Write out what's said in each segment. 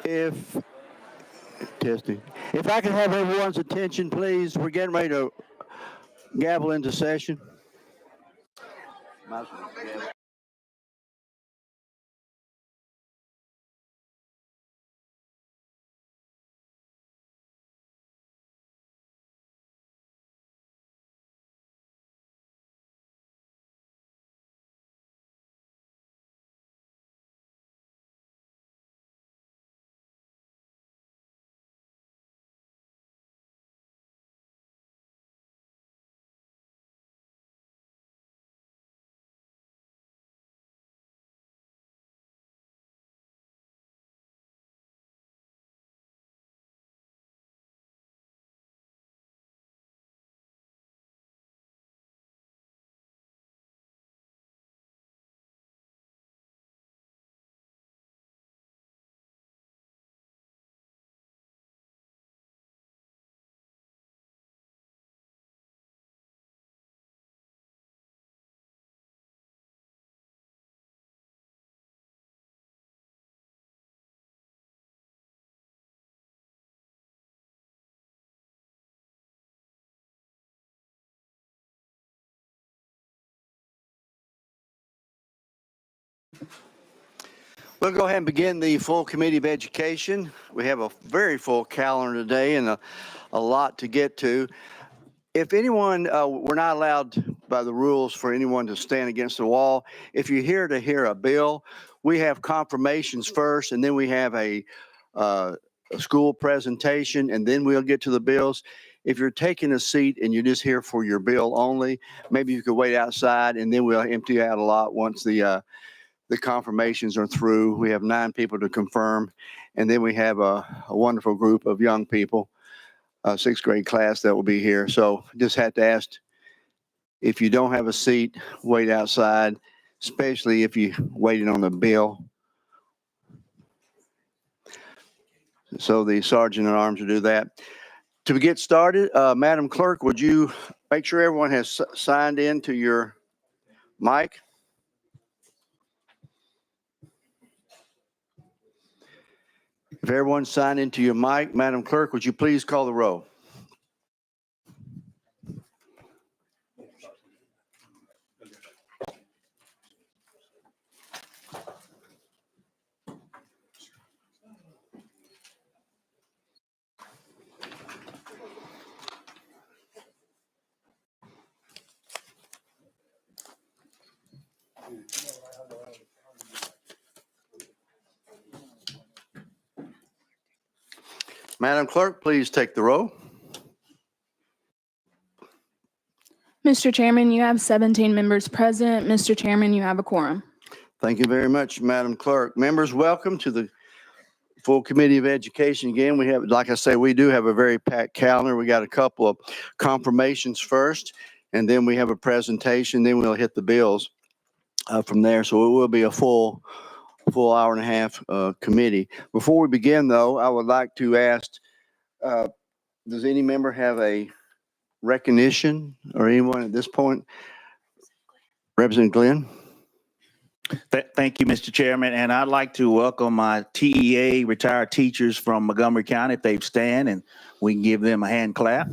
If testing, if I can have everyone's attention, please, we're getting ready to gavel into session. Might as well gavel. We'll go ahead and begin the full Committee of Education. We have a very full calendar today and a lot to get to. If anyone, we're not allowed by the rules for anyone to stand against the wall. If you're here to hear a bill, we have confirmations first, and then we have a school presentation, and then we'll get to the bills. If you're taking a seat and you're just here for your bill only, maybe you could wait outside, and then we'll empty out a lot once the confirmations are through. We have 9 people to confirm, and then we have a wonderful group of young people, 6th grade class that will be here. So just had to ask, if you don't have a seat, wait outside, especially if you're waiting on the bill. So the sergeant at arms will do that. To get started, Madam Clerk, would you make sure everyone has signed in to your mic? If everyone signed into your mic, Madam Clerk, would you please call the roll? Madam Clerk, please take the roll. Mr. Chairman, you have 17 members present. Mr. Chairman, you have a quorum. Thank you very much, Madam Clerk. Members, welcome to the full Committee of Education. Again, we have, like I say, we do have a very packed calendar. We got a couple of confirmations first, and then we have a presentation. Then we'll hit the bills from there. So it will be a full hour and a half committee. Before we begin, though, I would like to ask, does any member have a recognition or anyone at this point? Representative Glenn. Thank you, Mr. Chairman. And I'd like to welcome my TEA retired teachers from Montgomery County, if they've stand, and we can give them a hand clap.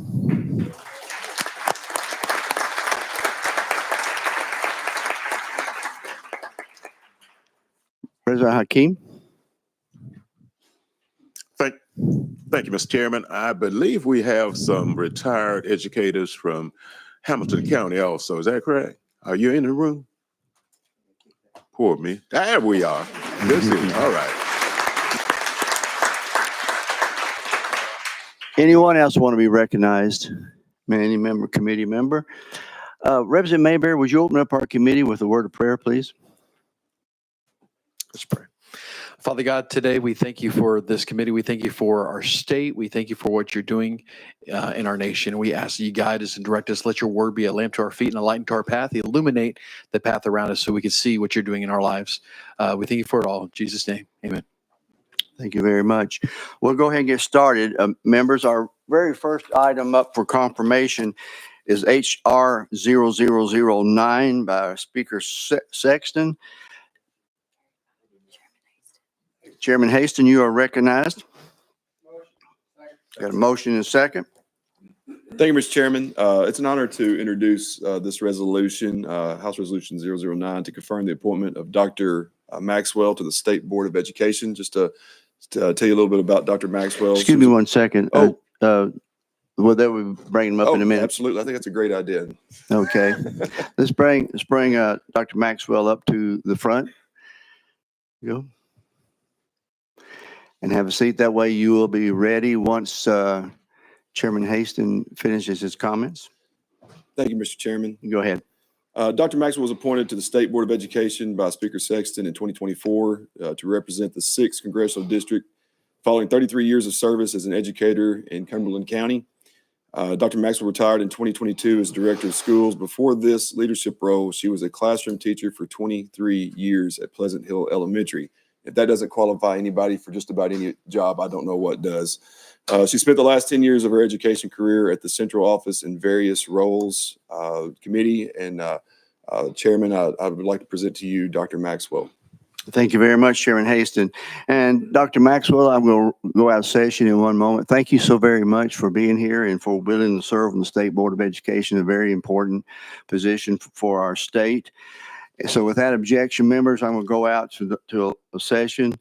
President Hakeem. Thank you, Mr. Chairman. I believe we have some retired educators from Hamilton County also. Is that correct? Are you in the room? Poor me. There we are. This is all right. Anyone else want to be recognized? Any member, committee member? Representative Mayberry, would you open up our committee with a word of prayer, please? Let's pray. Father God, today we thank you for this committee. We thank you for our state. We thank you for what you're doing in our nation. We ask that you guide us and direct us. Let your word be a lamp to our feet and a light to our path. Illuminate the path around us so we can see what you're doing in our lives. We thank you for it all. In Jesus' name, amen. Thank you very much. We'll go ahead and get started. Members, our very first item up for confirmation is HR 0009 by Speaker Sexton. Chairman Haston, you are recognized. Got a motion and a second. Thank you, Mr. Chairman. It's an honor to introduce this resolution, House Resolution 009, to confirm the appointment of Dr. Maxwell to the State Board of Education. Just to tell you a little bit about Dr. Maxwell. Excuse me one second. Oh. Well, they will bring him up in a minute. Absolutely. I think that's a great idea. Okay. Let's bring Dr. Maxwell up to the front. Go. And have a seat. That way you will be ready once Chairman Haston finishes his comments. Thank you, Mr. Chairman. Go ahead. Dr. Maxwell was appointed to the State Board of Education by Speaker Sexton in 2024 to represent the 6th Congressional District following 33 years of service as an educator in Cumberland County. Dr. Maxwell retired in 2022 as Director of Schools. Before this leadership role, she was a classroom teacher for 23 years at Pleasant Hill Elementary. If that doesn't qualify anybody for just about any job, I don't know what does. She spent the last 10 years of her education career at the central office in various roles, committee, and Chairman, I would like to present to you Dr. Maxwell. Thank you very much, Chairman Haston. And Dr. Maxwell, I'm going to go out of session in one moment. Thank you so very much for being here and for willing to serve on the State Board of Education, a very important position for our state. So with that objection, members, I'm going to go out to a session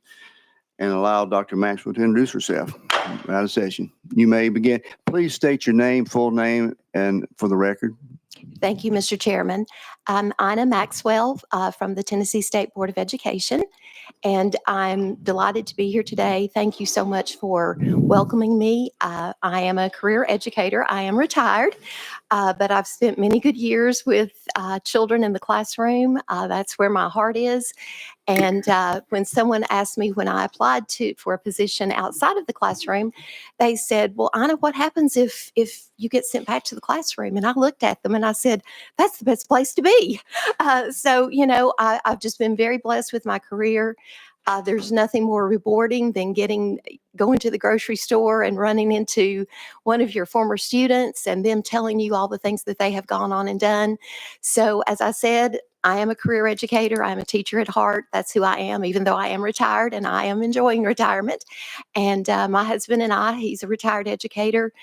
and allow Dr. Maxwell to introduce herself. Out of session. You may begin. Please state your name, full name, and for the record. Thank you, Mr. Chairman. I'm Ina Maxwell from the Tennessee State Board of Education, and I'm delighted to be here today. Thank you so much for welcoming me. I am a career educator. I am retired, but I've spent many good years with children in the classroom. That's where my heart is. And when someone asked me when I applied for a position outside of the classroom, they said, well, Ina, what happens if you get sent back to the classroom? And I looked at them and I said, that's the best place to be. So, you know, I've just been very blessed with my career. There's nothing more rewarding than going to the grocery store and running into one of your former students and them telling you all the things that they have gone on and done. So as I said, I am a career educator. I'm a teacher at heart. That's who I am, even though I am retired and I am enjoying retirement. And my husband and I, he's a retired educator.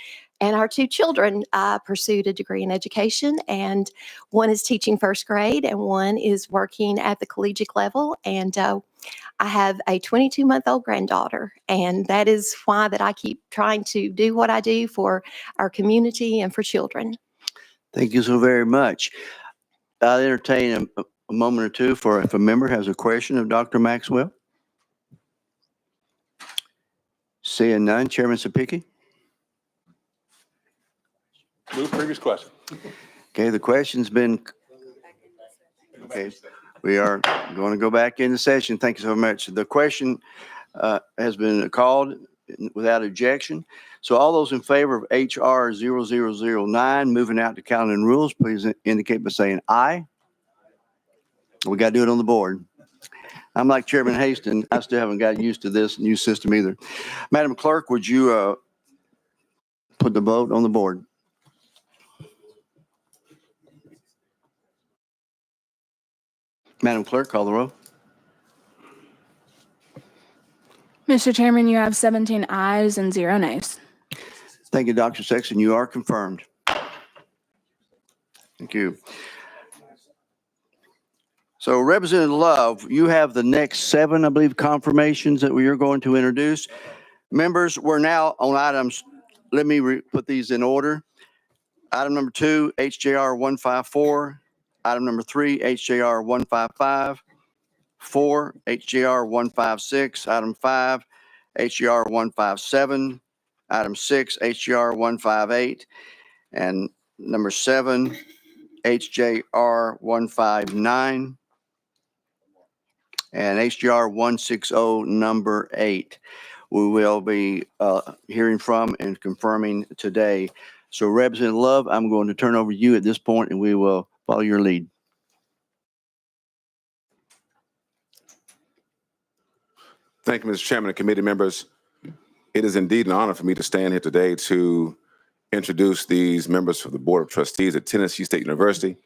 And our 2 children pursued a degree in education, and one is teaching first grade and one is working at the collegiate level. And I have a 22-month-old granddaughter, and that is why that I keep trying to do what I do for our community and for children. Thank you so very much. I'll entertain a moment or two for if a member has a question of Dr. Maxwell. Seeing none, Chairman Sapicki. Move previous question. Okay, the question's been, okay, we are going to go back into session. Thank you so much. The question has been called without objection. So all those in favor of HR 0009, moving out to calendar and rules, please indicate by saying aye. We got to do it on the board. I'm like Chairman Haston. I still haven't got used to this new system either. Madam Clerk, would you put the vote on the board? Madam Clerk, call the roll. Mr. Chairman, you have 17 ayes and 0 nays. Thank you, Dr. Sexton. You are confirmed. Thank you. So Representative Love, you have the next 7, I believe, confirmations that we are going to introduce. Members, we're now on items. Let me put these in order. Item number 2, HJR 154. Item number 3, HJR 155. 4, HJR 156. Item 5, HJR 157. Item 6, HJR 158. And number 7, HJR 159. And HJR 160, number 8. We will be hearing from and confirming today. So Representative Love, I'm going to turn over to you at this point, and we will follow your lead. Thank you, Mr. Chairman and committee members. It is indeed an honor for me to stand here today to introduce these members of the Board of Trustees at Tennessee State University.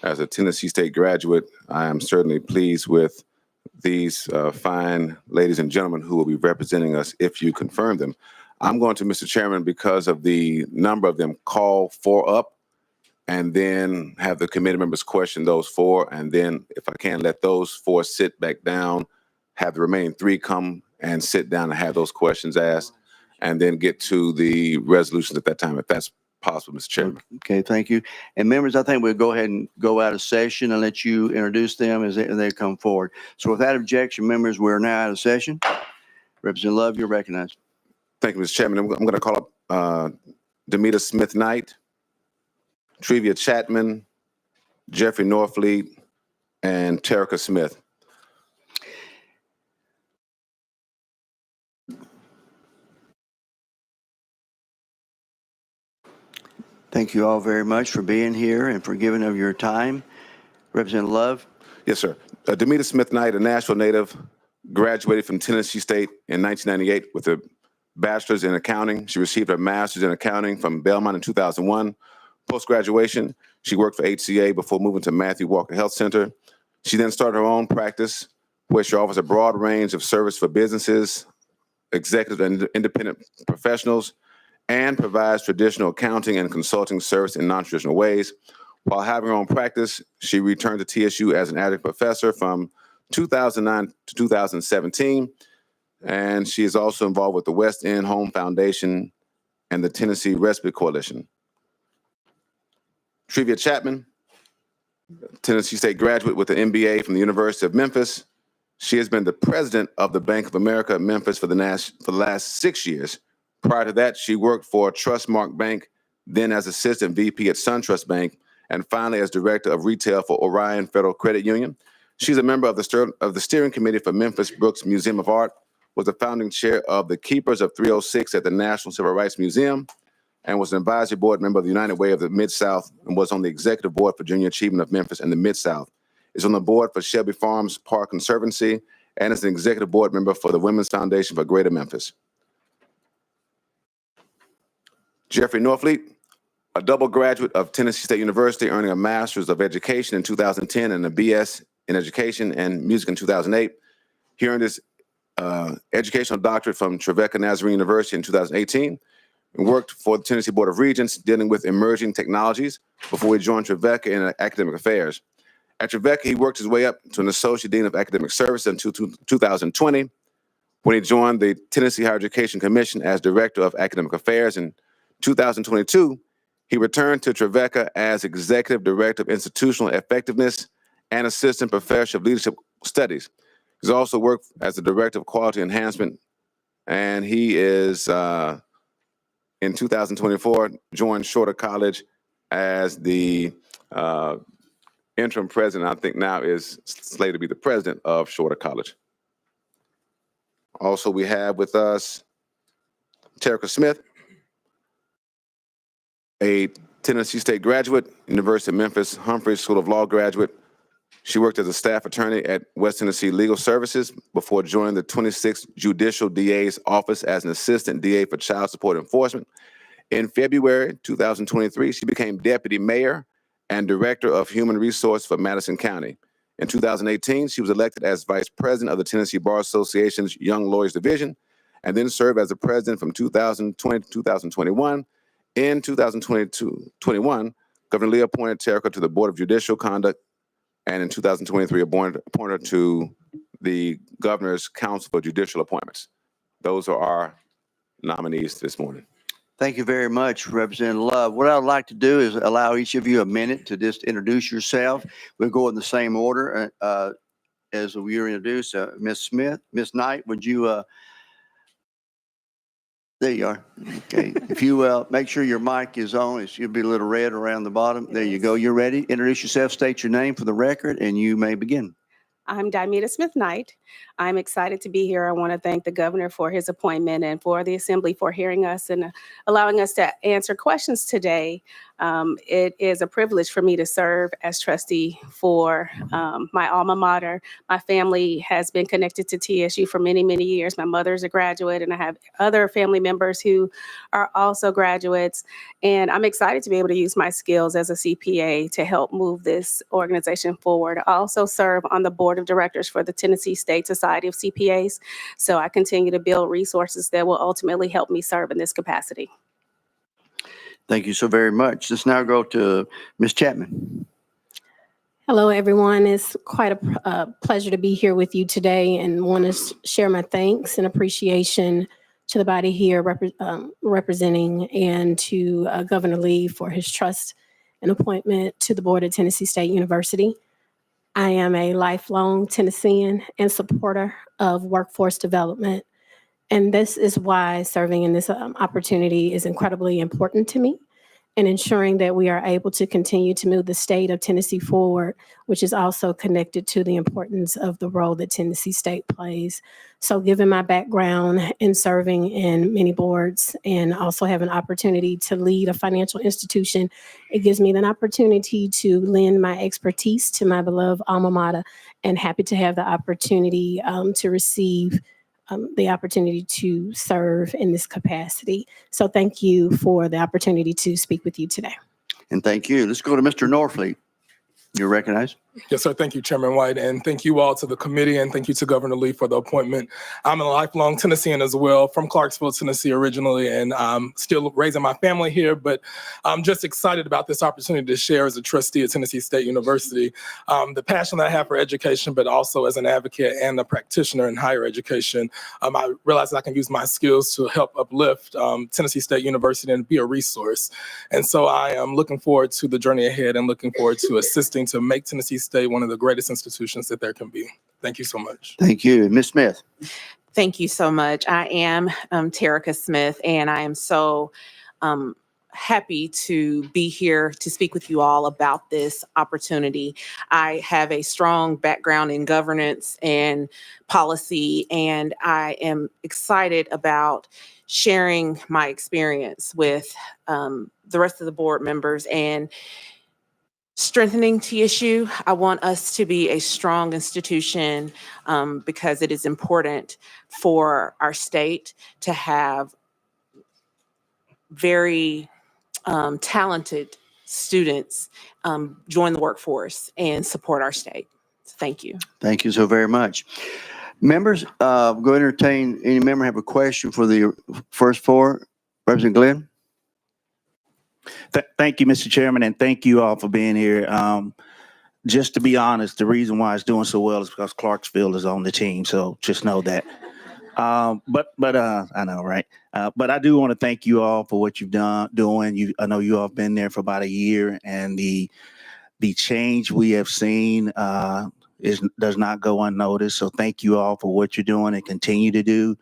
As a Tennessee State graduate, I am certainly pleased with these fine ladies and gentlemen who will be representing us if you confirm them. I'm going to, Mr. Chairman, because of the number of them, call 4 up and then have the committee members question those 4. And then if I can, let those 4 sit back down, have the remaining 3 come and sit down and have those questions asked, and then get to the resolutions at that time, if that's possible, Mr. Chairman. Okay, thank you. And members, I think we'll go ahead and go out of session and let you introduce them as they come forward. So without objection, members, we're now out of session. Representative Love, you're recognized. Thank you, Mr. Chairman. I'm going to call up Demita Smith Knight, Trevia Chapman, Jeffrey Norfleet, and Terica Smith. Thank you all very much for being here and for giving of your time. Representative Love. Yes, sir. Demita Smith Knight, a Nashville native, graduated from Tennessee State in 1998 with a bachelor's in accounting. She received her master's in accounting from Belmont in 2001. Post-graduation, she worked for HCA before moving to Matthew Walker Health Center. She then started her own practice where she offers a broad range of service for businesses, executives, and independent professionals, and provides traditional accounting and consulting service in non-traditional ways. While having her own practice, she returned to TSU as an adjunct professor from 2009 to 2017, and she is also involved with the West End Home Foundation and the Tennessee Respite Coalition. Trevia Chapman, Tennessee State graduate with an MBA from the University of Memphis. She has been the president of the Bank of America Memphis for the last 6 years. Prior to that, she worked for Trustmark Bank, then as assistant VP at SunTrust Bank, and finally as director of retail for Orion Federal Credit Union. She's a member of the steering committee for Memphis Brooks Museum of Art, was the founding chair of the Keepers of 306 at the National Civil Rights Museum, and was an advisory board member of the United Way of the Mid-South, and was on the executive board for Junior Achievement of Memphis and the Mid-South. Is on the board for Shelby Farms Park Conservancy, and is an executive board member for the Women's Foundation for Greater Memphis. Jeffrey Norfleet, a double graduate of Tennessee State University, earning a Master's of Education in 2010 and a BS in Education and Music in 2008. He earned his educational doctorate from Trevecca Nazarene University in 2018 and worked for the Tennessee Board of Regents dealing with emerging technologies before he joined Trevecca in academic affairs. At Trevecca, he worked his way up to an Associate Dean of Academic Services in 2020 when he joined the Tennessee Higher Education Commission as Director of Academic Affairs. In 2022, he returned to Trevecca as Executive Director of Institutional Effectiveness and Assistant Professor of Leadership Studies. He's also worked as the Director of Quality Enhancement, and he is, in 2024, joined Shorter College as the interim president. I think now is slated to be the president of Shorter College. Also, we have with us Terica Smith, a Tennessee State graduate, University of Memphis Humphreys School of Law graduate. She worked as a staff attorney at West Tennessee Legal Services before joining the 26th Judicial DA's office as an assistant DA for child support enforcement. In February 2023, she became deputy mayor and director of human resource for Madison County. In 2018, she was elected as vice president of the Tennessee Bar Association's Young Lawyers Division, and then served as the president from 2020 to 2021. In 2021, Governor Lee appointed Terica to the Board of Judicial Conduct, and in 2023, appointed her to the Governor's Council for Judicial Appointments. Those are our nominees this morning. Thank you very much, Representative Love. What I'd like to do is allow each of you a minute to just introduce yourself. We'll go in the same order as we were introduced. Ms. Smith, Ms. Knight, would you, there you are. Okay. If you make sure your mic is on, it should be a little red around the bottom. There you go. You're ready. Introduce yourself, state your name for the record, and you may begin. I'm Dimeta Smith Knight. I'm excited to be here. I want to thank the governor for his appointment and for the assembly for hearing us and allowing us to answer questions today. It is a privilege for me to serve as trustee for my alma mater. My family has been connected to TSU for many, many years. My mother's a graduate, and I have other family members who are also graduates. And I'm excited to be able to use my skills as a CPA to help move this organization forward. I also serve on the board of directors for the Tennessee State Society of CPAs. So I continue to build resources that will ultimately help me serve in this capacity. Thank you so very much. Let's now go to Ms. Chapman. Hello, everyone. It's quite a pleasure to be here with you today and want to share my thanks and appreciation to the body here representing and to Governor Lee for his trust and appointment to the board at Tennessee State University. I am a lifelong Tennessean and supporter of workforce development. And this is why serving in this opportunity is incredibly important to me, and ensuring that we are able to continue to move the state of Tennessee forward, which is also connected to the importance of the role that Tennessee State plays. So given my background in serving in many boards and also have an opportunity to lead a financial institution, it gives me an opportunity to lend my expertise to my beloved alma mater, and happy to have the opportunity to receive the opportunity to serve in this capacity. So thank you for the opportunity to speak with you today. And thank you. Let's go to Mr. Norfleet. You're recognized. Yes, sir. Thank you, Chairman White. And thank you all to the committee, and thank you to Governor Lee for the appointment. I'm a lifelong Tennessean as well, from Clarksville, Tennessee originally, and I'm still raising my family here, but I'm just excited about this opportunity to share as a trustee at Tennessee State University, the passion that I have for education, but also as an advocate and a practitioner in higher education. I realize that I can use my skills to help uplift Tennessee State University and be a resource. And so I am looking forward to the journey ahead and looking forward to assisting to make Tennessee State one of the greatest institutions that there can be. Thank you so much. Thank you. Ms. Smith. Thank you so much. I am Terica Smith, and I am so happy to be here to speak with you all about this opportunity. I have a strong background in governance and policy, and I am excited about sharing my experience with the rest of the board members and strengthening TSU. I want us to be a strong institution because it is important for our state to have very talented students join the workforce and support our state. So thank you. Thank you so very much. Members, go entertain, any member have a question for the first four? Representative Glenn? Thank you, Mr. Chairman, and thank you all for being here. Just to be honest, the reason why it's doing so well is because Clarksville is on the team, so just know that. But I know, right? But I do want to thank you all for what you've doing. I know you all have been there for about a year, and the change we have seen does not go unnoticed. So thank you all for what you're doing and continue to do.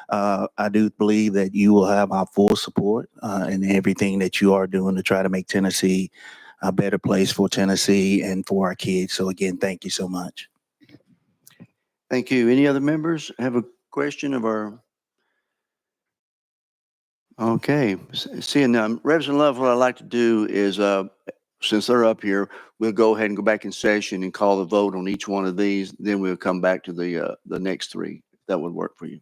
I do believe that you will have our full support in everything that you are doing to try to make Tennessee a better place for Tennessee and for our kids. So again, thank you so much. Thank you. Any other members have a question of our? Okay. Seeing Representative Love, what I'd like to do is, since they're up here, we'll go ahead and go back in session and call the vote on each one of these. Then we'll come back to the next three. That would work for you.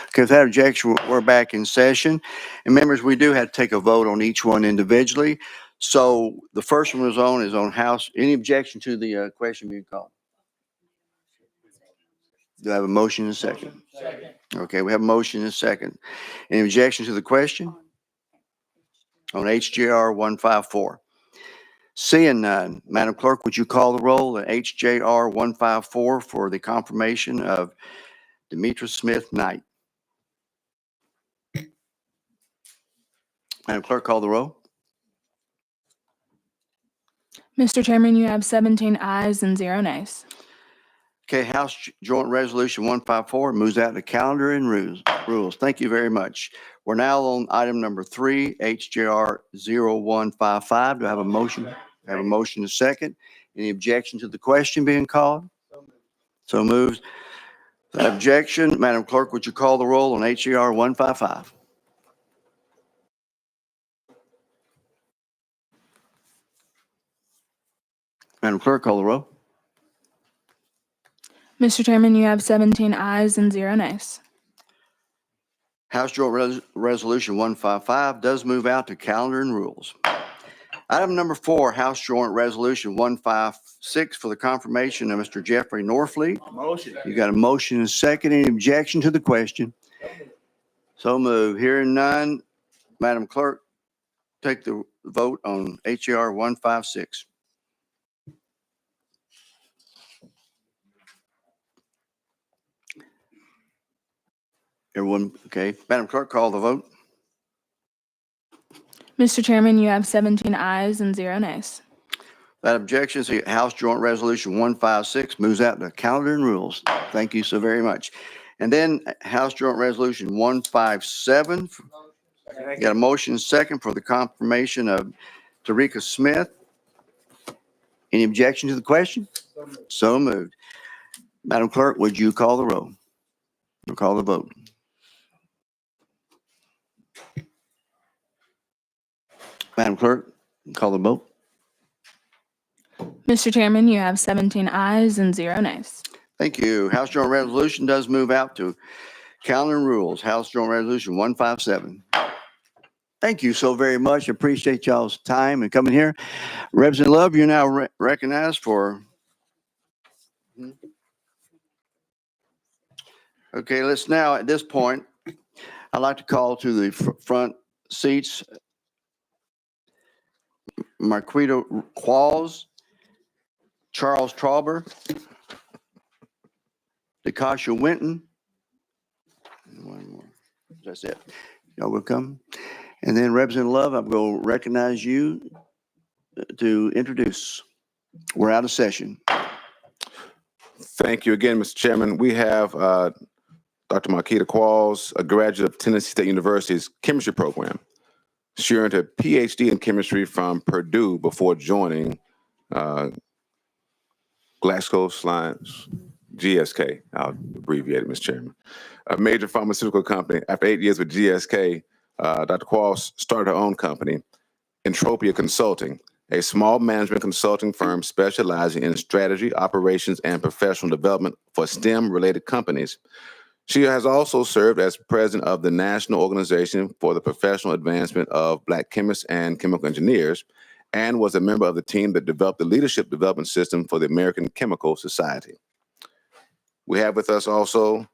Okay, without objection, we're back in session. And members, we do have to take a vote on each one individually. So the first one is on House. Any objection to the question being called? Do I have a motion and a second? Second. Okay, we have a motion and a second. Any objection to the question? On HJR 154. Seeing none, Madam Clerk, would you call the roll at HJR 154 for the confirmation of Demetra Smith Knight? Madam Clerk, call the roll. Mr. Chairman, you have 17 ayes and 0 nays. Okay, House Joint Resolution 154 moves out to calendar and rules. Thank you very much. We're now on item number 3, HJR 0155. Do I have a motion? I have a motion and a second. Any objection to the question being called? So moved. Without objection, Madam Clerk, would you call the roll on HJR 155? Madam Clerk, call the roll. Mr. Chairman, you have 17 ayes and 0 nays. House Joint Resolution 155 does move out to calendar and rules. Item number 4, House Joint Resolution 156 for the confirmation of Mr. Jeffrey Norfleet. Motion. You got a motion and a second. Any objection to the question? So move. Hearing none, Madam Clerk, take the vote on HJR 156. Everyone, okay. Madam Clerk, call the vote. Mr. Chairman, you have 17 ayes and 0 nays. That objection, the House Joint Resolution 156 moves out to calendar and rules. Thank you so very much. And then House Joint Resolution 157. Got a motion and second for the confirmation of Tarika Smith. Any objection to the question? So moved. Madam Clerk, would you call the roll? Or call the vote? Madam Clerk, call the vote. Mr. Chairman, you have 17 ayes and 0 nays. Thank you. House Joint Resolution does move out to calendar and rules. House Joint Resolution 157. Thank you so very much. Appreciate y'all's time and coming here. Representative Love, you're now recognized for. Okay, let's now, at this point, I'd like to call to the front seats Marquita Qualls, Charles Trauber, DeKasha Winton. One more. That's it. Y'all will come. And then Representative Love, I'm going to recognize you to introduce. We're out of session. Thank you again, Mr. Chairman. We have Dr. Marquita Qualls, a graduate of Tennessee State University's chemistry program. She earned a PhD in chemistry from Purdue before joining GlaxoSmithKline, GSK, I'll abbreviate it, Mr. Chairman, a major pharmaceutical company. After 8 years with GSK, Dr. Qualls started her own company, Entropia Consulting, a small management consulting firm specializing in strategy, operations, and professional development for STEM-related companies. She has also served as president of the National Organization for the Professional Advancement of Black Chemists and Chemical Engineers, and was a member of the team that developed the Leadership Development System for the American Chemical Society. We have with us also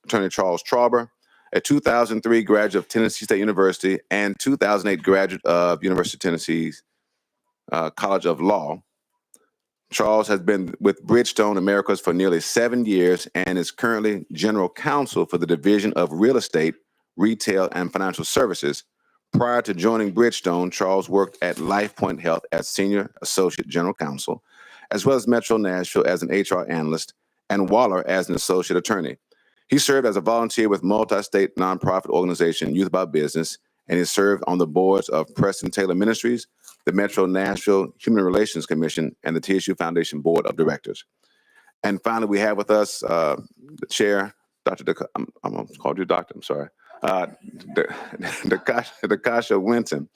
Attorney Charles Trauber, a 2003 graduate of Tennessee State University and 2008 graduate of University of Tennessee's College of Law. Charles has been with Bridgestone Americas for nearly 7 years and is currently general counsel for the Division of Real Estate, Retail, and Financial Services. Prior to joining Bridgestone, Charles worked at LifePoint Health as Senior Associate General Counsel, as well as Metro Nashville as an HR analyst, and Waller as an associate attorney. He served as a volunteer with multi-state nonprofit organization Youth About Business, and he served on the boards of Preston Taylor Ministries, the Metro Nashville Human Relations Commission, and the TSU Foundation Board of Directors. And finally, we have with us the chair, Dr. I'm going to call you doctor, I'm sorry. DeKasha Winton,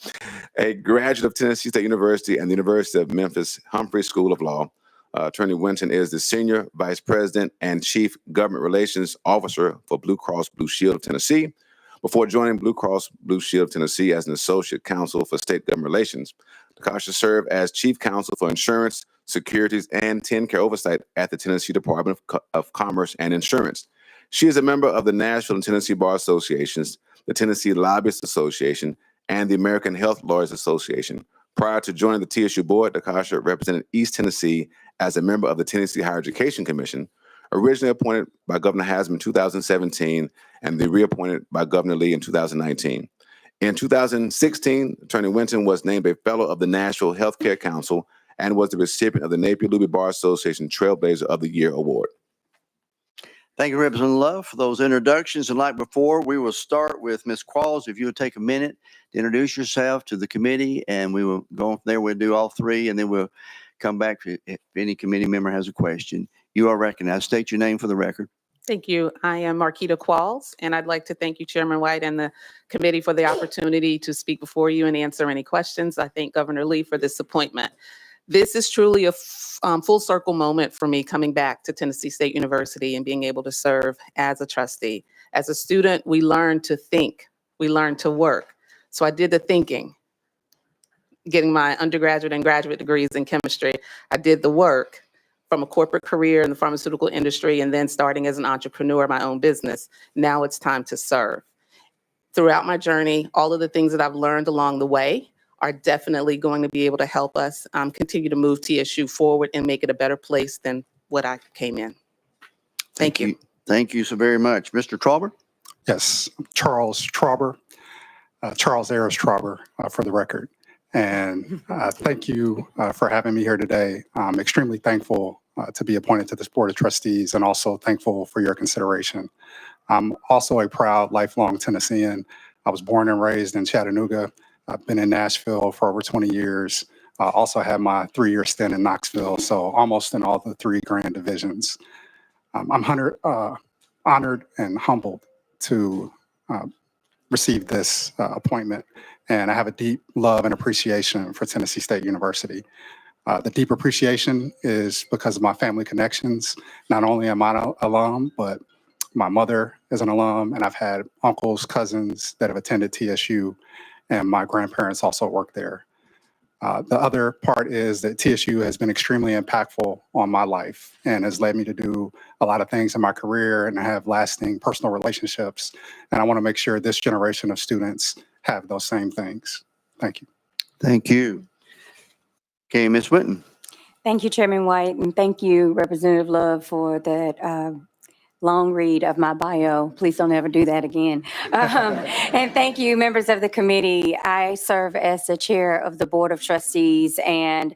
a graduate of Tennessee State University and the University of Memphis Humphrey School of Law. Attorney Winton is the Senior Vice President and Chief Government Relations Officer for Blue Cross Blue Shield of Tennessee. Before joining Blue Cross Blue Shield of Tennessee as an Associate Counsel for State Government Relations, DeKasha served as Chief Counsel for Insurance, Securities, and TennCare Oversight at the Tennessee Department of Commerce and Insurance. She is a member of the Nashville and Tennessee Bar Associations, the Tennessee Lobbyists Association, and the American Health Lawyers Association. Prior to joining the TSU board, DeKasha represented East Tennessee as a member of the Tennessee Higher Education Commission, originally appointed by Governor Haslam in 2017 and then reappointed by Governor Lee in 2019. In 2016, Attorney Winton was named a Fellow of the Nashville Healthcare Council and was the recipient of the Napier-Luby Bar Association Trailblazer of the Year Award. Thank you, Representative Love, for those introductions. And like before, we will start with Ms. Qualls. If you would take a minute to introduce yourself to the committee, and we will go from there. We'll do all three, and then we'll come back if any committee member has a question. You are recognized. State your name for the record. Thank you. I am Marquita Qualls, and I'd like to thank you, Chairman White, and the committee for the opportunity to speak before you and answer any questions. I thank Governor Lee for this appointment. This is truly a full circle moment for me coming back to Tennessee State University and being able to serve as a trustee. As a student, we learn to think, we learn to work. So I did the thinking, getting my undergraduate and graduate degrees in chemistry. I did the work from a corporate career in the pharmaceutical industry and then starting as an entrepreneur, my own business. Now it's time to serve. Throughout my journey, all of the things that I've learned along the way are definitely going to be able to help us continue to move TSU forward and make it a better place than what I came in. Thank you. Thank you so very much. Mr. Trauber? Yes, Charles Trauber, Charles Ayers Trauber, for the record. And thank you for having me here today. I'm extremely thankful to be appointed to this Board of Trustees and also thankful for your consideration. I'm also a proud lifelong Tennessean. I was born and raised in Chattanooga. I've been in Nashville for over 20 years. I also had my 3-year stint in Knoxville, so almost in all the 3 grand divisions. I'm honored and humbled to receive this appointment, and I have a deep love and appreciation for Tennessee State University. The deep appreciation is because of my family connections. Not only am I an alum, but my mother is an alum, and I've had uncles, cousins that have attended TSU, and my grandparents also work there. The other part is that TSU has been extremely impactful on my life and has led me to do a lot of things in my career and have lasting personal relationships. And I want to make sure this generation of students have those same things. Thank you. Thank you. Okay, Ms. Winton. Thank you, Chairman White, and thank you, Representative Love, for that long read of my bio. Please don't ever do that again. And thank you, members of the committee. I serve as the chair of the Board of Trustees, and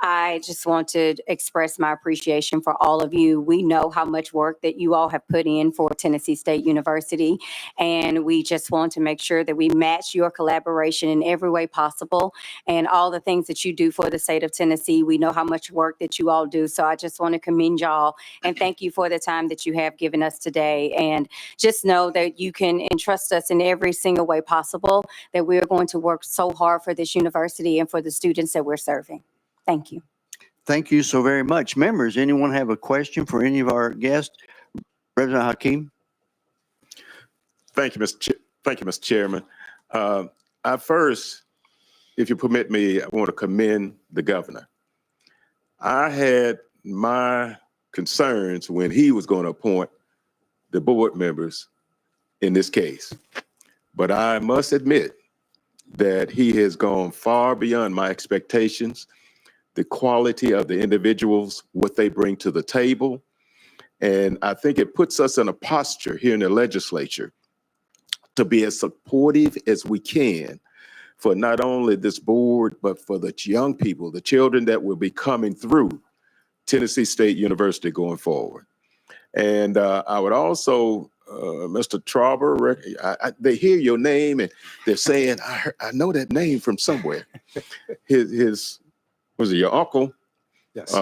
I just want to express my appreciation for all of you. We know how much work that you all have put in for Tennessee State University, and we just want to make sure that we match your collaboration in every way possible and all the things that you do for the state of Tennessee. We know how much work that you all do, so I just want to commend y'all and thank you for the time that you have given us today. And just know that you can entrust us in every single way possible, that we're going to work so hard for this university and for the students that we're serving. Thank you. Thank you so very much. Members, anyone have a question for any of our guests? Representative Hakeem? Thank you, Mr. Chairman. I first, if you permit me, I want to commend the governor. I had my concerns when he was going to appoint the board members in this case. But I must admit that he has gone far beyond my expectations, the quality of the individuals, what they bring to the table. And I think it puts us in a posture here in the legislature to be as supportive as we can for not only this board, but for the young people, the children that will be coming through Tennessee State University going forward. And I would also, Mr. Trauber, they hear your name and they're saying, I know that name from somewhere. Was it your uncle? Yes.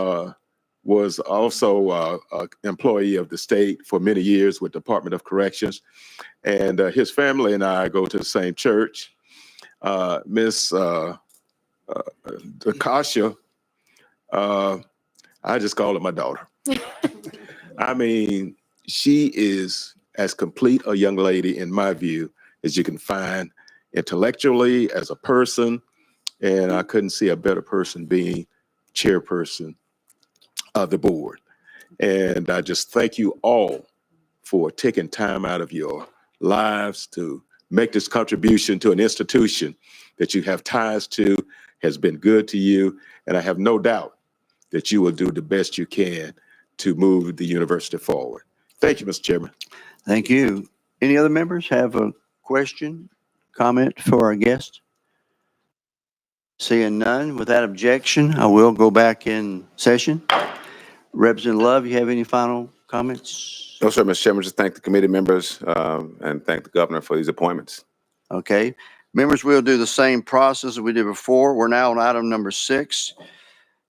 Was also an employee of the state for many years with Department of Corrections. And his family and I go to the same church. Miss Akasha, I just call her my daughter. I mean, she is as complete a young lady, in my view, as you can find intellectually, as a person. And I couldn't see a better person being chairperson of the board. And I just thank you all for taking time out of your lives to make this contribution to an institution that you have ties to, has been good to you. And I have no doubt that you will do the best you can to move the university forward. Thank you, Mr. Chairman. Thank you. Any other members have a question, comment for our guest? Seeing none, without objection, I will go back in session. Representative Love, you have any final comments? No, sir, Mr. Chairman, just thank the committee members and thank the governor for these appointments. Okay. Members, we'll do the same process as we did before. We're now on item number 6.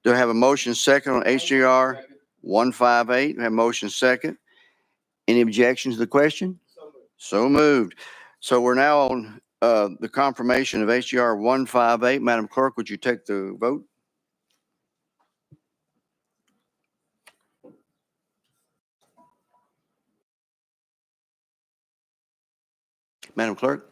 Do I have a motion second on HJR 158? We have motion second. Any objections to the question? So moved. So we're now on the confirmation of HJR 158. Madam Clerk, would you take the vote? Madam Clerk?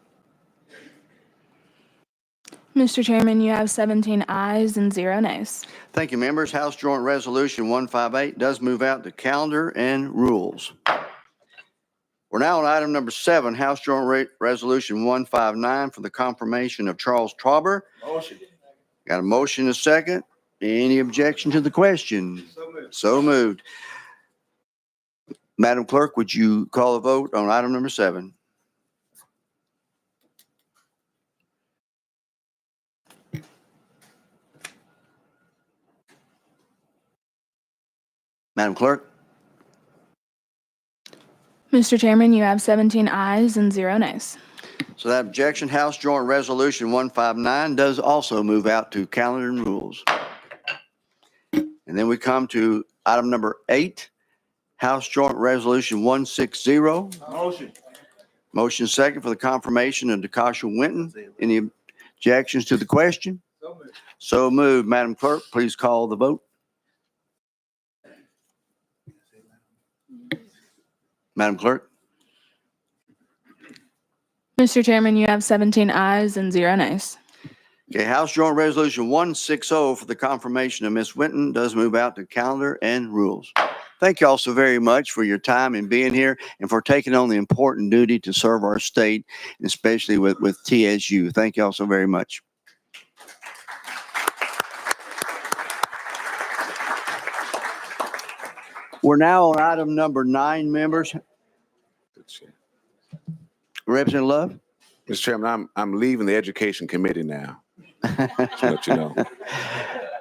Mr. Chairman, you have 17 ayes and 0 nays. Thank you, members. House Joint Resolution 158 does move out to calendar and rules. We're now on item number 7, House Joint Resolution 159 for the confirmation of Charles Trauber. Motion. Got a motion and a second. Any objection to the question? So moved. Madam Clerk, would you call a vote on item number 7? Madam Clerk? Mr. Chairman, you have 17 ayes and 0 nays. So that objection, House Joint Resolution 159 does also move out to calendar and rules. And then we come to item number 8, House Joint Resolution 160. Motion. Motion second for the confirmation of DeKasha Winton. Any objections to the question? So moved. Madam Clerk, please call the vote. Madam Clerk? Mr. Chairman, you have 17 ayes and 0 nays. Okay, House Joint Resolution 160 for the confirmation of Ms. Winton does move out to calendar and rules. Thank you all so very much for your time and being here and for taking on the important duty to serve our state, especially with TSU. Thank you all so very much. We're now on item number 9, members. Representative Love? Mr. Chairman, I'm leaving the Education Committee now. Just to let you know.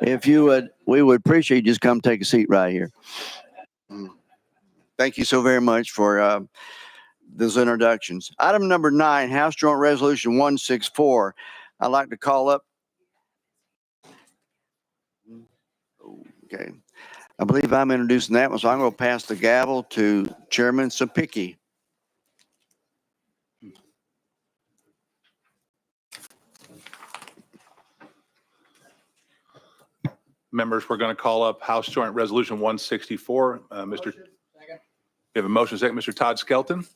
If you would, we would appreciate you just come take a seat right here. Thank you so very much for those introductions. Item number 9, House Joint Resolution 164. I'd like to call up. Okay. I believe I'm introducing that one, so I'm going to pass the gavel to Chairman Sapicki. Members, we're going to call up House Joint Resolution 164. We have a motion second. Mr. Todd Skelton.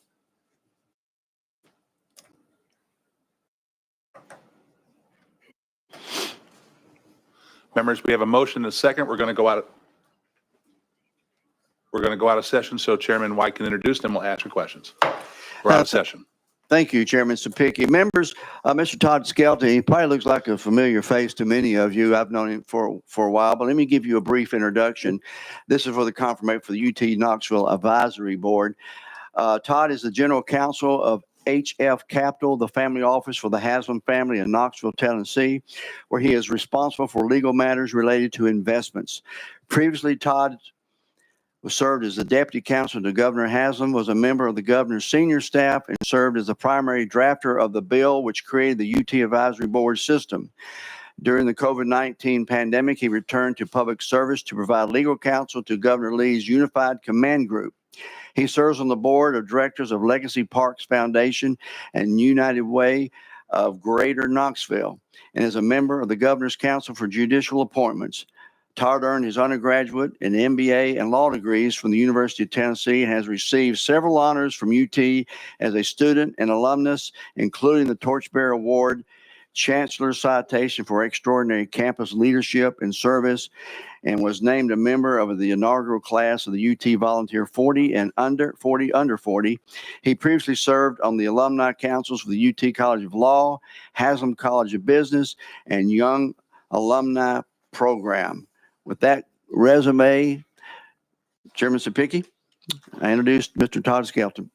Members, we have a motion and a second. We're going to go out of session so Chairman White can introduce them. We'll ask your questions. We're out of session. Thank you, Chairman Sapicki. Members, Mr. Todd Skelton, he probably looks like a familiar face to many of you. I've known him for a while, but let me give you a brief introduction. This is for the confirmation for the UT Knoxville Advisory Board. Todd is the General Counsel of HF Capital, the family office for the Haslam family in Knoxville, Tennessee, where he is responsible for legal matters related to investments. Previously, Todd served as the deputy counsel to Governor Haslam, was a member of the governor's senior staff, and served as the primary drafter of the bill which created the UT Advisory Board system. During the COVID-19 pandemic, he returned to public service to provide legal counsel to Governor Lee's Unified Command Group. He serves on the board of directors of Legacy Parks Foundation and United Way of Greater Knoxville, and is a member of the Governor's Council for Judicial Appointments. Todd earned his undergraduate and MBA and law degrees from the University of Tennessee and has received several honors from UT as a student and alumnus, including the Torchbearer Award, Chancellor's Citation for Extraordinary Campus Leadership and Service, and was named a member of the inaugural class of the UT Volunteer 40 and under 40. He previously served on the alumni councils for the UT College of Law, Haslam College of Business, and Young Alumni Program. With that resume, Chairman Sapicki, I introduced Mr. Todd Skelton.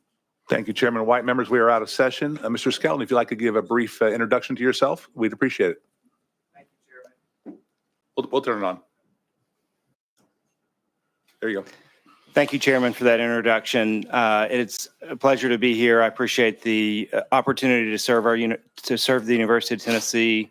Thank you, Chairman White. Members, we are out of session. Mr. Skelton, if you'd like to give a brief introduction to yourself, we'd appreciate it. Thank you, Chairman. We'll turn it on. There you go. Thank you, Chairman, for that introduction. It's a pleasure to be here. I appreciate the opportunity to serve the University of Tennessee.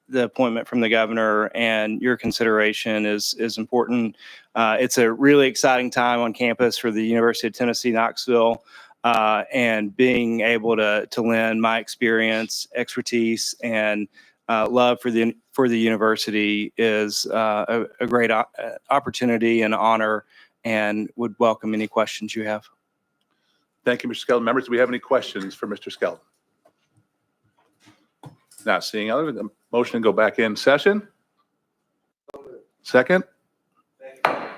The appointment from the governor and your consideration is important. It's a really exciting time on campus for the University of Tennessee, Knoxville, and being able to lend my experience, expertise, and love for the university is a great opportunity and honor, and would welcome any questions you have. Thank you, Mr. Skelton. Members, do we have any questions for Mr. Skelton? Not seeing other, the motion to go back in session. Second?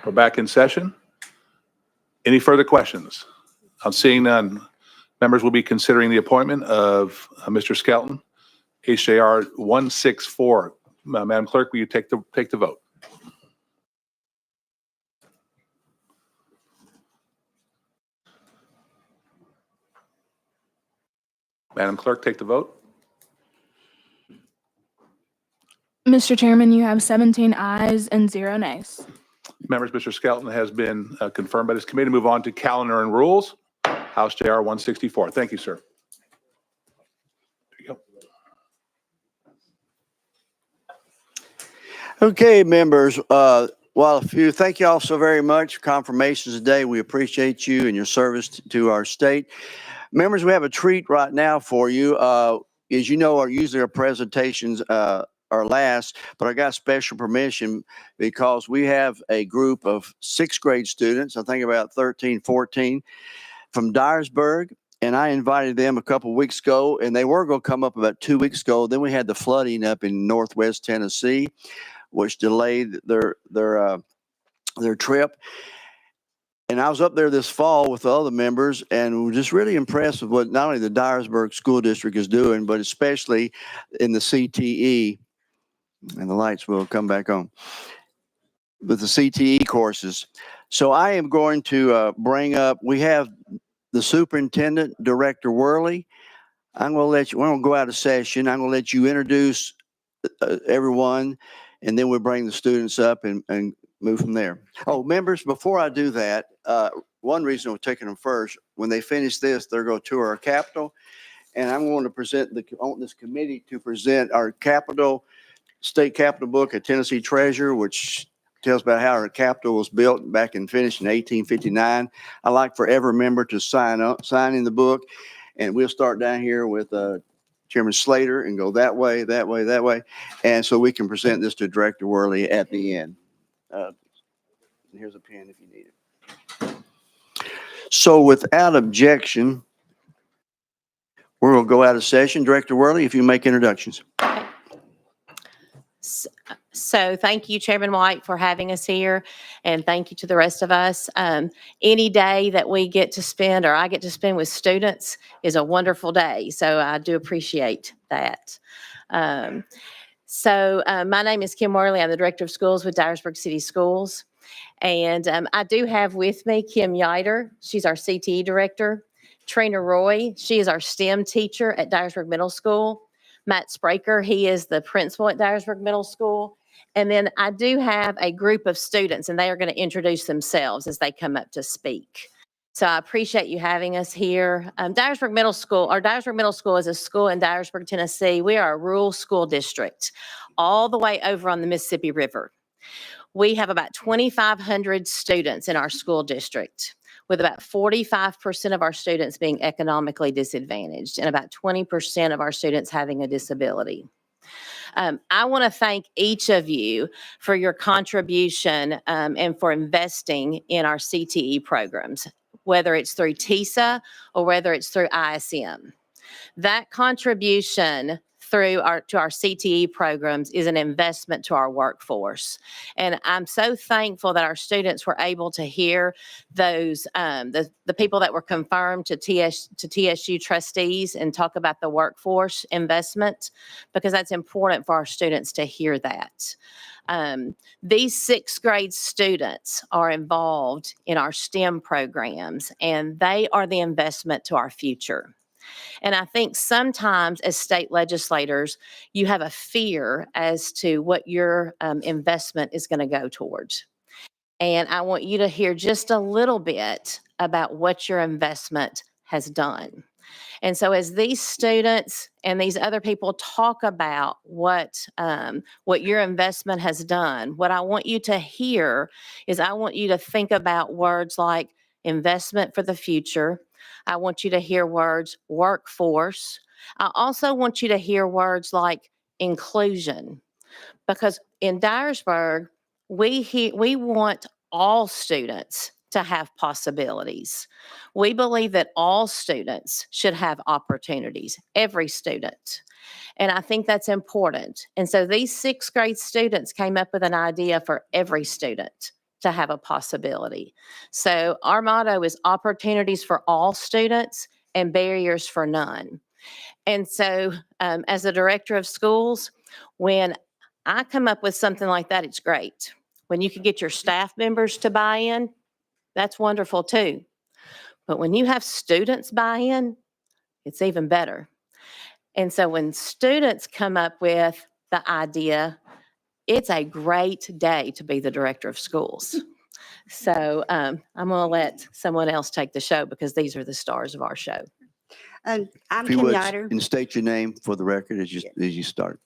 We're back in session. Any further questions? I'm seeing none. Members will be considering the appointment of Mr. Skelton, HJR 164. Madam Clerk, will you take the vote? Madam Clerk, take the vote. Mr. Chairman, you have 17 ayes and 0 nays. Members, Mr. Skelton has been confirmed by this committee. Move on to calendar and rules. House JR 164. Thank you, sir. There you go. Okay, members, thank you all so very much for confirmations today. We appreciate you and your service to our state. Members, we have a treat right now for you. As you know, usually our presentations are last, but I got special permission because we have a group of 6th grade students, I think about 13, 14, from Dyersburg, and I invited them a couple weeks ago, and they were going to come up about 2 weeks ago. Then we had the flooding up in Northwest Tennessee, which delayed their trip. And I was up there this fall with the other members and we're just really impressed with what not only the Dyersburg School District is doing, but especially in the CTE, and the lights will come back on, with the CTE courses. So I am going to bring up, we have the Superintendent, Director Worley. I'm going to let you, we're going to go out of session. I'm going to let you introduce everyone, and then we'll bring the students up and move from there. Oh, members, before I do that, one reason we're taking them first, when they finish this, they're going to tour our Capitol. And I'm going to present on this committee to present our state Capitol book, A Tennessee Treasure, which tells about how our Capitol was built back and finished in 1859. I'd like for every member to sign in the book. And we'll start down here with Chairman Slater and go that way, that way, that way. And so we can present this to Director Worley at the end. Here's a pen if you need it. So without objection, we're going to go out of session. Director Worley, if you make introductions. So thank you, Chairman White, for having us here, and thank you to the rest of us. Any day that we get to spend, or I get to spend with students, is a wonderful day. So I do appreciate that. My name is Kim Worley. I'm the Director of Schools with Dyersburg City Schools. And I do have with me Kim Yider. She's our CTE Director. Trina Roy, she is our STEM teacher at Dyersburg Middle School. Matt Spraker, he is the principal at Dyersburg Middle School. And then I do have a group of students, and they are going to introduce themselves as they come up to speak. So I appreciate you having us here. Dyersburg Middle School is a school in Dyersburg, Tennessee. We are a rural school district all the way over on the Mississippi River. We have about 2,500 students in our school district, with about 45% of our students being economically disadvantaged and about 20% of our students having a disability. I want to thank each of you for your contribution and for investing in our CTE programs, whether it's through TISA or whether it's through ISM. That contribution to our CTE programs is an investment to our workforce. And I'm so thankful that our students were able to hear those, the people that were confirmed to TSU trustees and talk about the workforce investment, because that's important for our students to hear that. These 6th grade students are involved in our STEM programs, and they are the investment to our future. And I think sometimes as state legislators, you have a fear as to what your investment is going to go towards. And I want you to hear just a little bit about what your investment has done. And so as these students and these other people talk about what your investment has done, what I want you to hear is I want you to think about words like investment for the future. I want you to hear words workforce. I also want you to hear words like inclusion, because in Dyersburg, we want all students to have possibilities. We believe that all students should have opportunities, every student. And I think that's important. And so these sixth grade students came up with an idea for every student to have a possibility. So our motto is opportunities for all students and barriers for none. And so as a director of schools, when I come up with something like that, it's great. When you can get your staff members to buy in, that's wonderful too. But when you have students buy in, it's even better. And so when students come up with the idea, it's a great day to be the director of schools. So I'm going to let someone else take the show because these are the stars of our show. I'm If you Kim would, Yider. and state your name for the record as you start.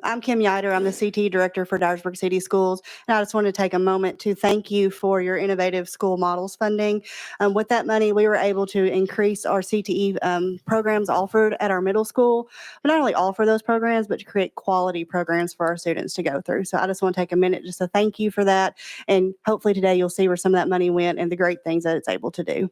I'm Kim Yider. I'm the CT director for Dyersburg City Schools. And I just want to take a moment to thank you for your innovative school models funding. With that money, we were able to increase our CTE programs offered at our middle school. But not only offer those programs, but to create quality programs for our students to go through. So I just want to take a minute just to thank you for that. And hopefully today you'll see where some of that money went and the great things that it's able to do.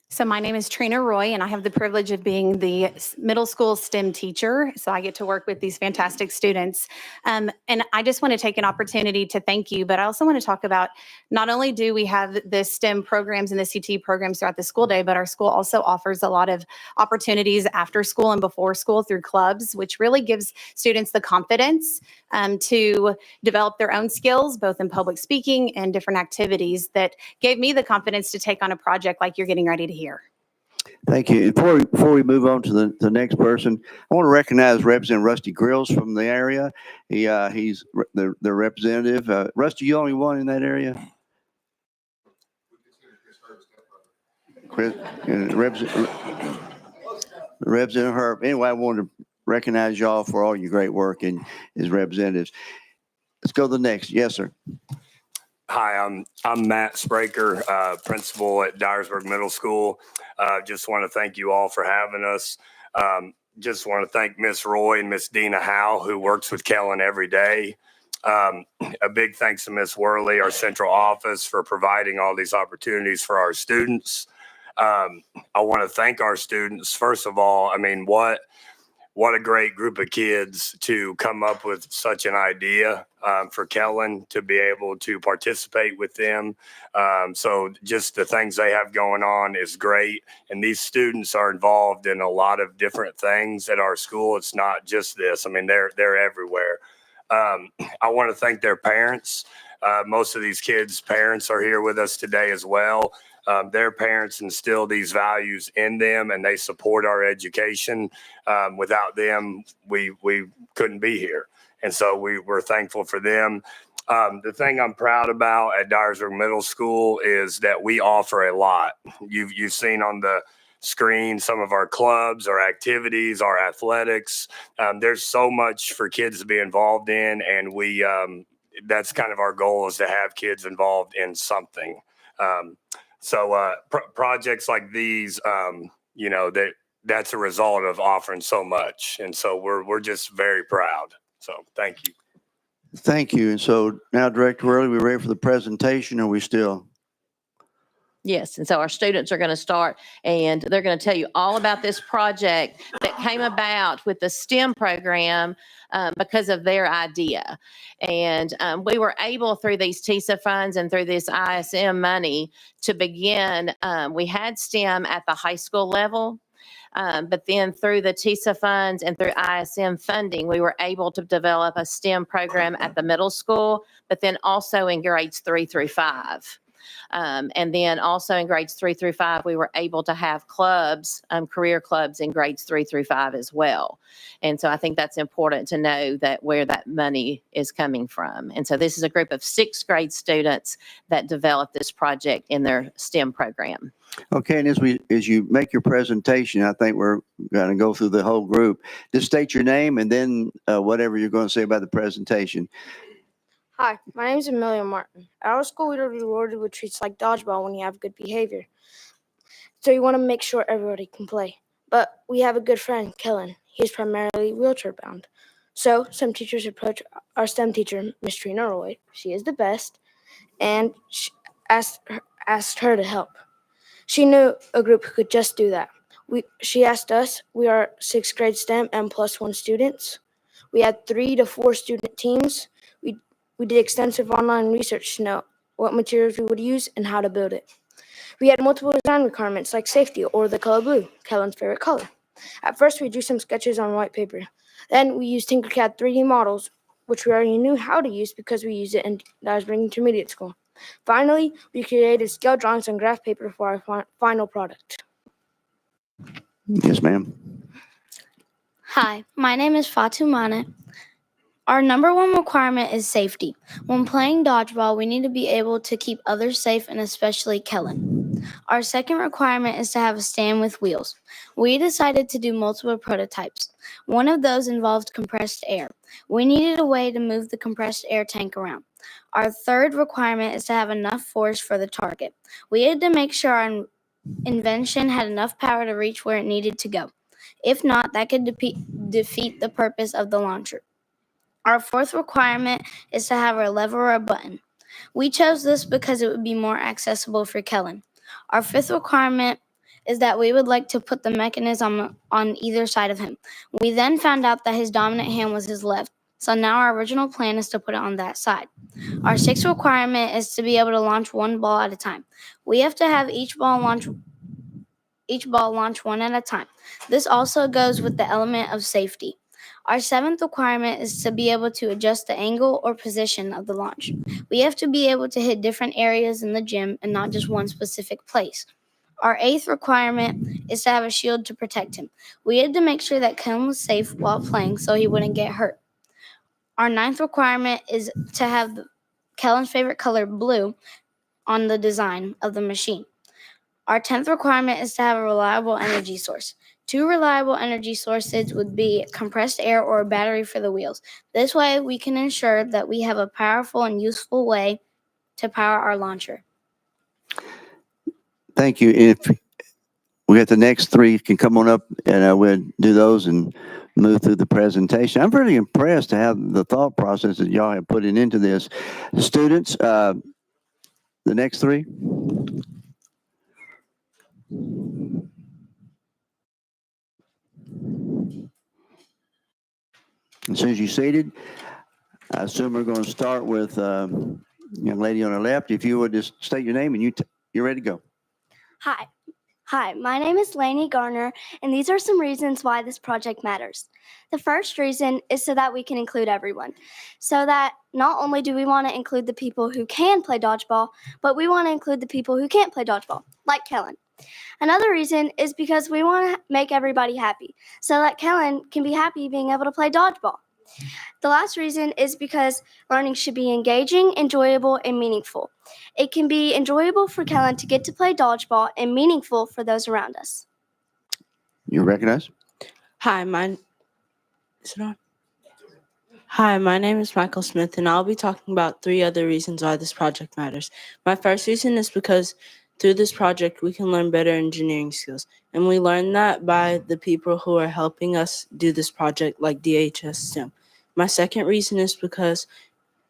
So my name is Trina Roy, and I have the privilege of being the middle school STEM teacher. So I get to work with these fantastic students. And I just want to take an opportunity to thank you, but I also want to talk about not only do we have the STEM programs and the CT programs throughout the school day, but our school also offers a lot of opportunities after school and before school through clubs, which really gives students the confidence to develop their own skills, both in public speaking and different activities that gave me the confidence to take on a project like you're getting ready to hear. Thank you. Before we move on to the next person, I want to recognize Representative Rusty Grills from the area. He's the representative. Rusty, you only one in that area? Representative Herb. Anyway, I wanted to recognize y'all for all your great work and as representatives. Let's go to the next. Yes, sir. Hi, I'm Matt Spraker, principal at Dyersburg Middle School. Just want to thank you all for having us. Just want to thank Miss Roy and Miss Dina Howe, who works with Kellen every day. A big thanks to Miss Worley, our central office, for providing all these opportunities for our students. I want to thank our students. First of all, I mean, what a great group of kids to come up with such an idea for Kellen to be able to participate with them. So just the things they have going on is great. And these students are involved in a lot of different things at our school. It's not just this. I mean, they're everywhere. I want to thank their parents. Most of these kids' parents are here with us today as well. Their parents instill these values in them and they support our education. Without them, we couldn't be here. And so we're thankful for them. The thing I'm proud about at Dyersburg Middle School is that we offer a lot. You've seen on the screen some of our clubs, our activities, our athletics. There's so much for kids to be involved in, and that's kind of our goal, is to have kids involved in something. So projects like these, that's a result of offering so much. And so we're just very proud. So thank you. Thank you. And so now, Director Worley, we're ready for the presentation. Are we still? Yes, and so our students are going to start and they're going to tell you all about this project that came about with the STEM program because of their idea. And we were able, through these TISA funds and through this ISM money, to begin. We had STEM at the high school level, but then through the TISA funds and through ISM funding, we were able to develop a STEM program at the middle school, but then also in grades 3 through 5. And then also in grades 3 through 5, we were able to have clubs, career clubs in grades 3 through 5 as well. And so I think that's important to know that where that money is coming from. And so this is a group of 6th grade students that developed this project in their STEM program. Okay, and as you make your presentation, I think we're going to go through the whole group. Just state your name and then whatever you're going to say about the presentation. Hi, my name is Amelia Martin. At our school, we are rewarded with treats like dodgeball when you have good behavior. So you want to make sure everybody can play. But we have a good friend, Kellen. He's primarily wheelchair bound. So some teachers approach our STEM teacher, Miss Trina Roy. She is the best. and asked her to help. She knew a group who could just do that. She asked us. We are sixth grade STEM M+1 students. We had 3 to 4 student teams. We did extensive online research to know what materials we would use and how to build it. We had multiple design requirements like safety or the color blue, Kellen's favorite color. At first, we drew some sketches on white paper. Then we used Tinkercad 3D models, which we already knew how to use because we used it in Dyersburg Intermediate School. Finally, we created scale drawings on graph paper for our final product. Yes, ma'am. Hi, my name is Fatu Mane. Our number one requirement is safety. When playing dodgeball, we need to be able to keep others safe and especially Kellen. Our second requirement is to have a stand with wheels. We decided to do multiple prototypes. One of those involved compressed air. We needed a way to move the compressed air tank around. Our third requirement is to have enough force for the target. We had to make sure our invention had enough power to reach where it needed to go. If not, that could defeat the purpose of the launcher. Our fourth requirement is to have a lever or a button. We chose this because it would be more accessible for Kellen. Our fifth requirement is that we would like to put the mechanism on either side of him. We then found out that his dominant hand was his left, so now our original plan is to put it on that side. Our sixth requirement is to be able to launch one ball at a time. We have to have each ball launch one at a time. This also goes with the element of safety. Our seventh requirement is to be able to adjust the angle or position of the launch. We have to be able to hit different areas in the gym and not just one specific place. Our eighth requirement is to have a shield to protect him. We had to make sure that Kellen was safe while playing so he wouldn't get hurt. Our ninth requirement is to have Kellen's favorite color, blue, on the design of the machine. Our 10th requirement is to have a reliable energy source. 2 reliable energy sources would be compressed air or a battery for the wheels. This way, we can ensure that we have a powerful and useful way to power our launcher. Thank you. If we got the next 3 can come on up and we'll do those and move through the presentation. I'm really impressed to have the thought process that y'all have put into this. Students, the next 3. As soon as you're seated, I assume we're going to start with young lady on the left. If you would just state your name and you're ready to go. Hi, my name is Lainey Garner, and these are some reasons why this project matters. The first reason is so that we can include everyone. So that not only do we want to include the people who can play dodgeball, but we want to include the people who can't play dodgeball, like Kellen. Another reason is because we want to make everybody happy, so that Kellen can be happy being able to play dodgeball. The last reason is because learning should be engaging, enjoyable, and meaningful. It can be enjoyable for Kellen to get to play dodgeball and meaningful for those around us. You recognize? Hi, my name is Michael Smith, and I'll be talking about 3 other reasons why this project matters. My first reason is because through this project, we can learn better engineering skills, and we learn that by the people who are helping us do this project, like DHS STEM. My second reason is because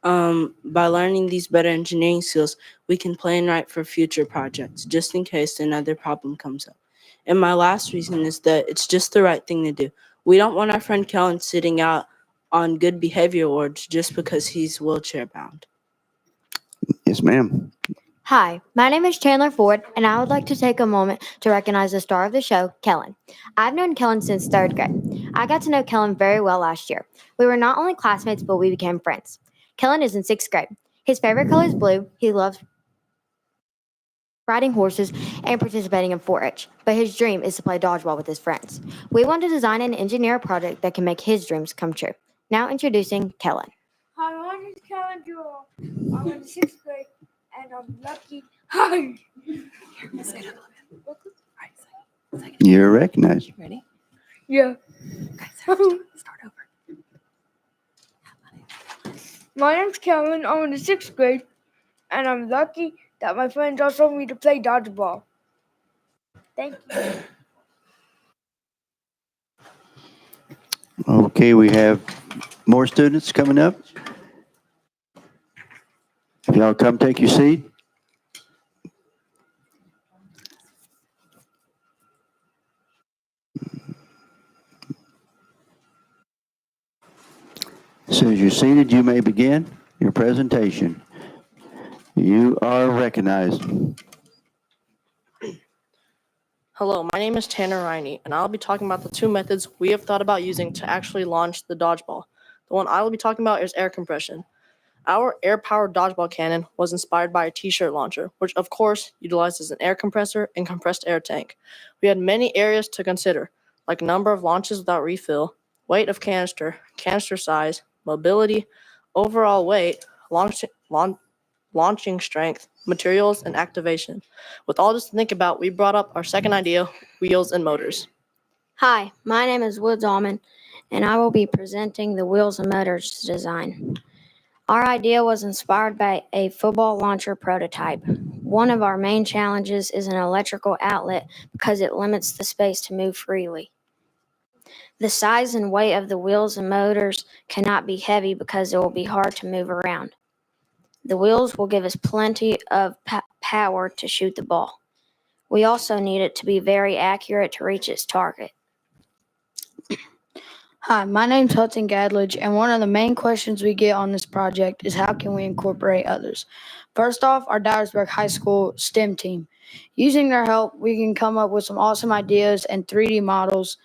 by learning these better engineering skills, we can plan right for future projects, just in case another problem comes up. And my last reason is that it's just the right thing to do. We don't want our friend Kellen sitting out on good behavior awards just because he's wheelchair bound. Yes, ma'am. Hi, my name is Chandler Ford, and I would like to take a moment to recognize the star of the show, Kellen. I've known Kellen since 3rd grade. I got to know Kellen very well last year. We were not only classmates, but we became friends. Kellen is in 6th grade. His favorite color is blue. He loves riding horses and participating in 4-H, but his dream is to play dodgeball with his friends. We want to design and engineer a project that can make his dreams come true. Now introducing Kellen. Hi, my name is Kellen Jewell. I'm in 6th grade, and I'm lucky. Hi. You're recognized. Ready? Yeah. Start over. My name's Kellen. I'm in the 6th grade, and I'm lucky that my friends all told me to play dodgeball. Thank you. Okay, we have more students coming up. If y'all come take your seat. As soon as you're seated, you may begin your presentation. You are recognized. Hello, my name is Tanner Riney, and I'll be talking about the two methods we have thought about using to actually launch the dodgeball. The one I will be talking about is air compression. Our air-powered dodgeball cannon was inspired by a t-shirt launcher, which of course utilizes an air compressor and compressed air tank. We had many areas to consider, like number of launches without refill, weight of canister, canister size, mobility, overall weight, launching strength, materials, and activation. With all this to think about, we brought up our second idea, wheels and motors. Hi, my name is Woods Allman, and I will be presenting the wheels and motors design. Our idea was inspired by a football launcher prototype. One of our main challenges is an electrical outlet because it limits the space to move freely. The size and weight of the wheels and motors cannot be heavy because it will be hard to move around. The wheels will give us plenty of power to shoot the ball. We also need it to be very accurate to reach its target. Hi, my name's Hudson Gadledge, and one of the main questions we get on this project is how can we incorporate others? First off, our Dyersburg High School STEM team. Using their help, we can come up with some awesome ideas and 3D models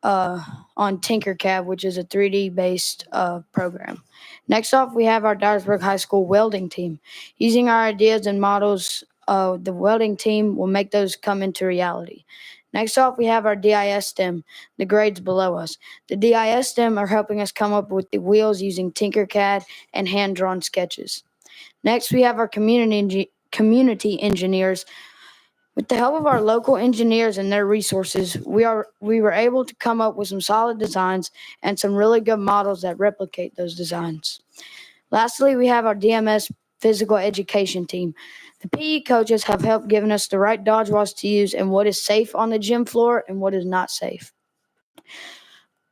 on Tinkercad, which is a 3D-based program. Next off, we have our Dyersburg High School welding team. Using our ideas and models, the welding team will make those come into reality. Next off, we have our DIS STEM, the grades below us. The DIS STEM are helping us come up with the wheels using Tinkercad and hand-drawn sketches. Next, we have our community engineers. With the help of our local engineers and their resources, we were able to come up with some solid designs and some really good models that replicate those designs. Lastly, we have our DMS physical education team. The PE coaches have helped giving us the right dodgeballs to use and what is safe on the gym floor and what is not safe.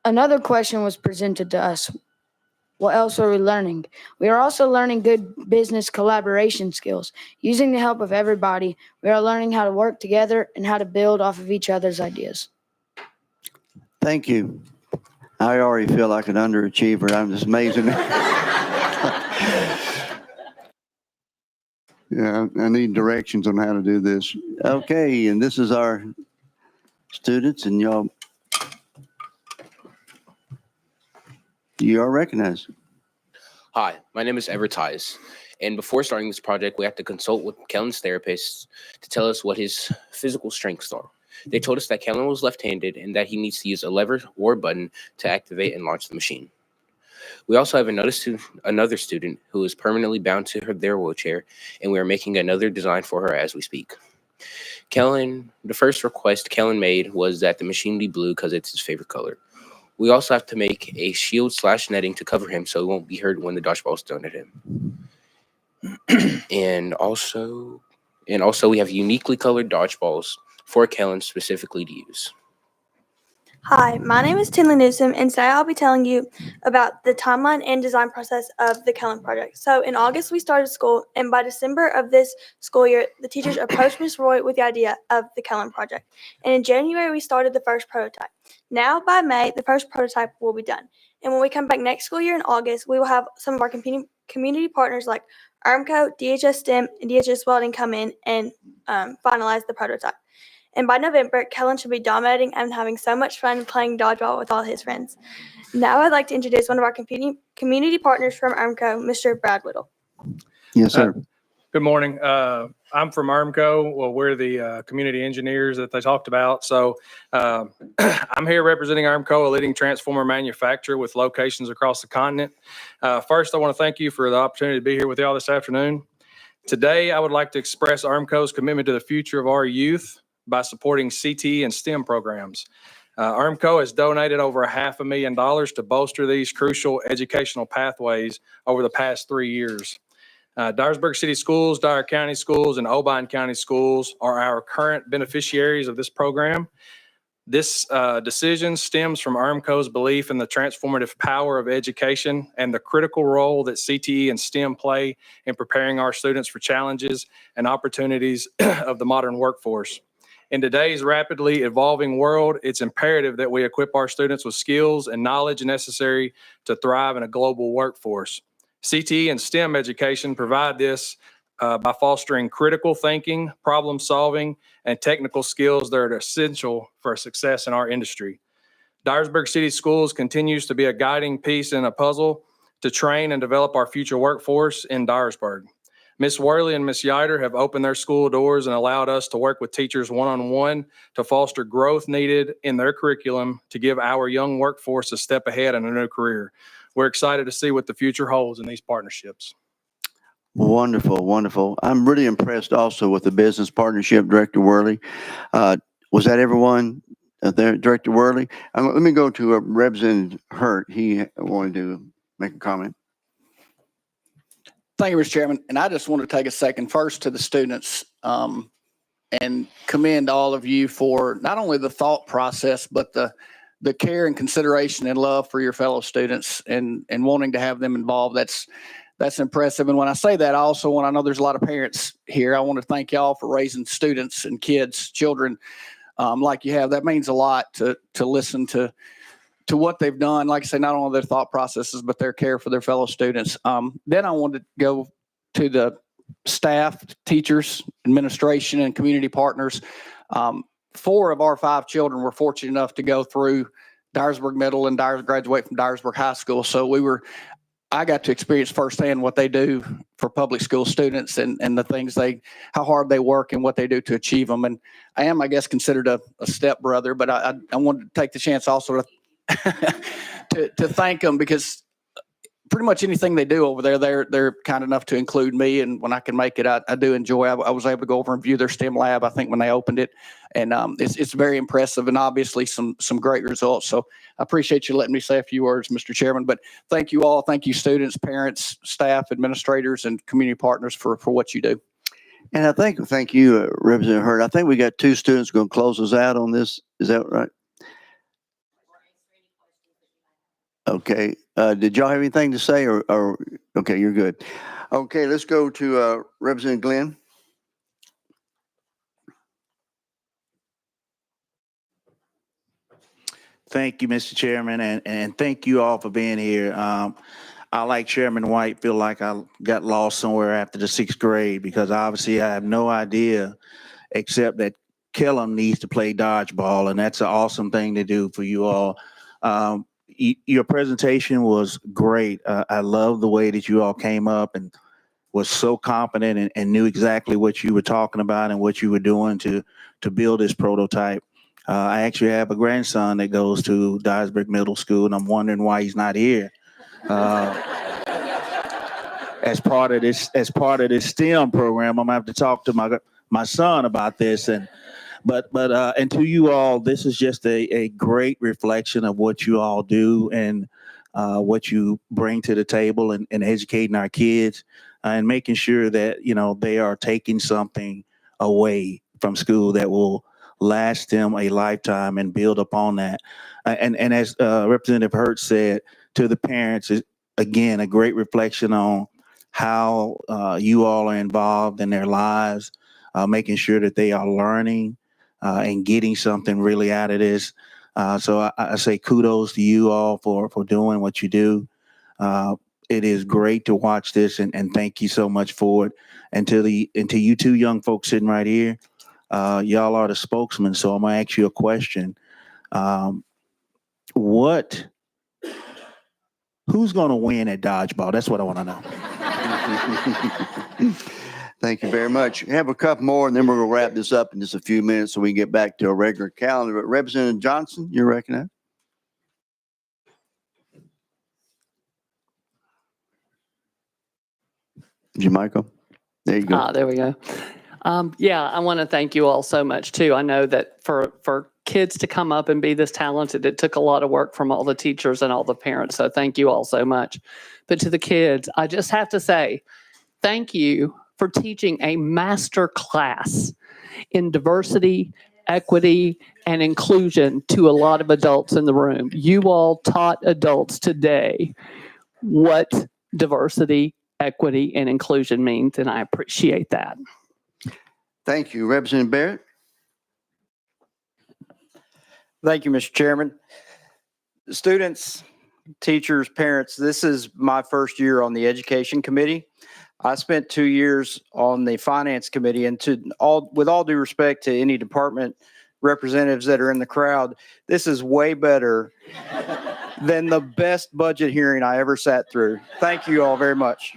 Another question was presented to us. What else are we learning? We are also learning good business collaboration skills. Using the help of everybody, we are learning how to work together and how to build off of each other's ideas. Thank you. I already feel like an underachiever. I'm just amazing. Yeah, I need directions on how to do this. Okay, and this is our students, and y'all, you are recognized. Hi, my name is Everett Tice, and before starting this project, we had to consult with Kellen's therapist to tell us what his physical strengths are. They told us that Kellen was left-handed and that he needs to use a lever or a button to activate and launch the machine. We also have another student who is permanently bound to their wheelchair, and we are making another design for her as we speak. The first request Kellen made was that the machine be blue because it's his favorite color. We also have to make a shield/netting to cover him so he won't be hurt when the dodgeball is thrown at him. and also we have uniquely colored dodgeballs for Kellen specifically to use. Hi, my name is Tinley Newsom, and today I'll be telling you about the timeline and design process of the Kellen project. So in August, we started school, and by December of this school year, the teachers approached Ms. Roy with the idea of the Kellen project. And in January, we started the first prototype. Now, by May, the first prototype will be done. And when we come back next school year in August, we will have some of our community partners like ARMCO, DHS STEM, and DHS Welding come in and finalize the prototype. And by November, Kellen should be dominating and having so much fun playing dodgeball with all his friends. Now I'd like to introduce one of our community partners from ARMCO, Mr. Brad Whittle. Yes, sir. Good morning. I'm from ARMCO. Well, we're the community engineers that they talked about. So I'm here representing ARMCO, a leading transformer manufacturer with locations across the continent. First, I want to thank you for the opportunity to be here with y'all this afternoon. Today, I would like to express ARMCO's commitment to the future of our youth by supporting CTE and STEM programs. ARMCO has donated over $500,000 to bolster these crucial educational pathways over the past 3 years. Dyersburg City Schools, Dyer County Schools, and Obion County Schools are our current beneficiaries of this program. This decision stems from ARMCO's belief in the transformative power of education and the critical role that CTE and STEM play in preparing our students for challenges and opportunities of the modern workforce. In today's rapidly evolving world, it's imperative that we equip our students with skills and knowledge necessary to thrive in a global workforce. CTE and STEM education provide this by fostering critical thinking, problem solving, and technical skills that are essential for success in our industry. Dyersburg City Schools continues to be a guiding piece in a puzzle to train and develop our future workforce in Dyersburg. Ms. Worley and Ms. Yider have opened their school doors and allowed us to work with teachers one-on-one to foster growth needed in their curriculum to give our young workforce a step ahead in a new career. We're excited to see what the future holds in these partnerships. Wonderful, wonderful. I'm really impressed also with the business partnership, Director Worley. Was that everyone there, Director Worley? Let me go to Representative Hurt. He wanted to make a comment. Thank you, Mr. Chairman. And I just want to take a second first to the students and commend all of you for not only the thought process, but the care and consideration and love for your fellow students and wanting to have them involved. That's impressive. And when I say that, I also want, I know there's a lot of parents here. I want to thank y'all for raising students and kids, children like you have. That means a lot to listen to what they've done. Like I say, not only their thought processes, but their care for their fellow students. Then I wanted to go to the staff, teachers, administration, and community partners. 4 of our 5 children were fortunate enough to go through Dyersburg Middle and graduate from Dyersburg High School. So I got to experience firsthand what they do for public school students and the things how hard they work and what they do to achieve them. And I am, I guess, considered a stepbrother, but I wanted to take the chance also to thank them, because pretty much anything they do over there, they're kind enough to include me. And when I can make it, I do enjoy. I was able to go over and view their STEM lab, I think, when they opened it. And it's very impressive and obviously some great results. So I appreciate you letting me say a few words, Mr. Chairman. But thank you all. Thank you, students, parents, staff, administrators, and community partners for what you do. And thank you, Representative Hurt. I think we got 2 students going to close us out on this. Is that right? Okay. Did y'all have anything to say or okay, you're good. Okay, let's go to Representative Glenn. Thank you, Mr. Chairman, and thank you all for being here. I, like Chairman White, feel like I got lost somewhere after the 6th grade, because obviously I have no idea except that Kellum needs to play dodgeball, and that's an awesome thing to do for you all. Your presentation was great. I love the way that you all came up and was so confident and knew exactly what you were talking about and what you were doing to build this prototype. I actually have a grandson that goes to Dyersburg Middle School, and I'm wondering why he's not here as part of this STEM program. I'm gonna have to talk to my son about this. But to you all, this is just a great reflection of what you all do and what you bring to the table and educating our kids and making sure that, they are taking something away from school that will last them a lifetime and build upon that. And as Representative Hurt said, to the parents, is again a great reflection on how you all are involved in their lives, making sure that they are learning and getting something really out of this. So I say kudos to you all for doing what you do. It is great to watch this, and thank you so much for it. And to you 2 young folks sitting right here, y'all are the spokesman. So I'm gonna ask you a question. Who's gonna win at dodgeball? That's what I want to know. Thank you very much. We have a couple more, and then we're going to wrap this up in just a few minutes so we can get back to a regular calendar. But Representative Johnson, you're recognized. Jamichael, there you go. There we go. Yeah, I want to thank you all so much too. I know that for kids to come up and be this talented, it took a lot of work from all the teachers and all the parents. So thank you all so much. But to the kids, I just have to say, thank you for teaching a master class in diversity, equity and inclusion to a lot of adults in the room. You all taught adults today what diversity, equity, and inclusion means, and I appreciate that. Thank you. Representative Barrett? Thank you, Mr. Chairman. Students, teachers, parents, this is my first year on the Education Committee. I spent 2 years on the Finance Committee, and with all due respect to any department representatives that are in the crowd, this is way better than the best budget hearing I ever sat through. Thank you all very much.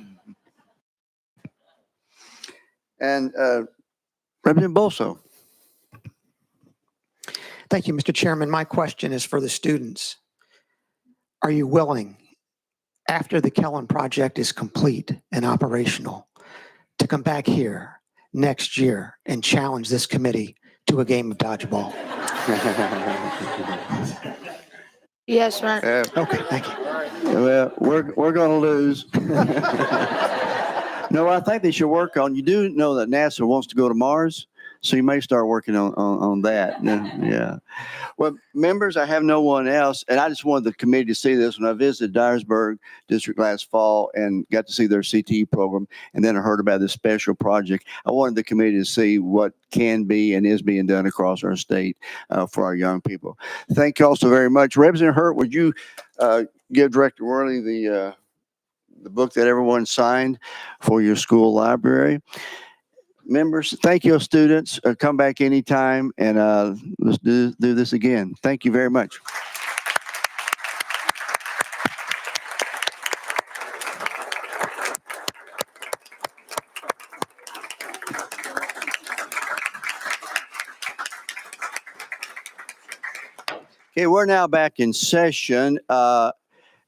And Representative Bolso? Thank you, Mr. Chairman. My question is for the students. Are you willing, after the Kellen project is complete and operational, to come back here next year and challenge this committee to a game of dodgeball? Yes, sir. Okay, thank you. Well, we're going to lose. No, I think they should work on, you do know that NASA wants to go to Mars, so you may start working on that. Yeah. Well, members, I have no one else, and I just wanted the committee to see this. When I visited Dyersburg District last fall and got to see their CTE program, and then I heard about this special project, I wanted the committee to see what can be and is being done across our state for our young people. Thank you all so very much. Representative Hurt, would you give Director Worley the book that everyone signed for your school library? Members, thank you, students. Come back anytime, and let's do this again. Thank you very much. Okay, we're now back in session.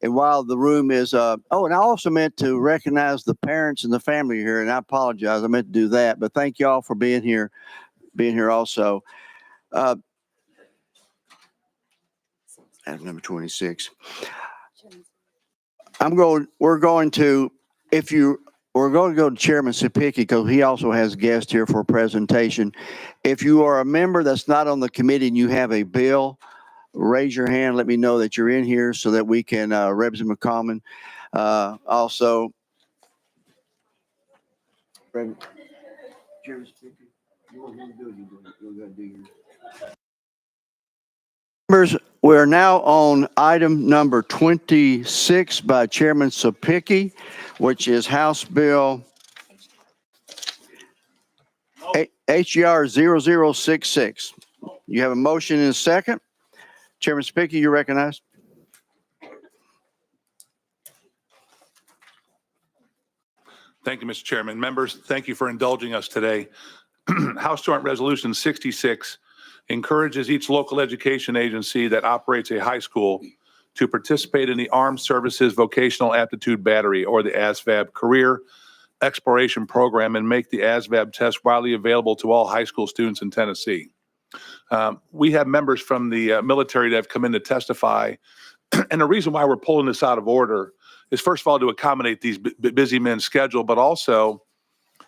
And while the room is, and I also meant to recognize the parents and the family here, and I apologize, I meant to do that, but thank you all for being here also. Item number 26. We're going to go to Chairman Sapicki because he also has guests here for a presentation. If you are a member that's not on the committee and you have a bill, raise your hand. Let me know that you're in here so that we can, Representative McCommon, also. Members, we're now on item number 26 by Chairman Sapicki, which is House Bill HER 0066. You have a motion and a second. Chairman Sapicki, you're recognized. Thank you, Mr. Chairman. Members, thank you for indulging us today. House Joint Resolution 66 encourages each local education agency that operates a high school to participate in the Armed Services Vocational Aptitude Battery, or the ASVAB Career Exploration Program, and make the ASVAB test widely available to all high school students in Tennessee. We have members from the military that have come in to testify. And the reason why we're pulling this out of order is, first of all, to accommodate these busy men's schedule, but also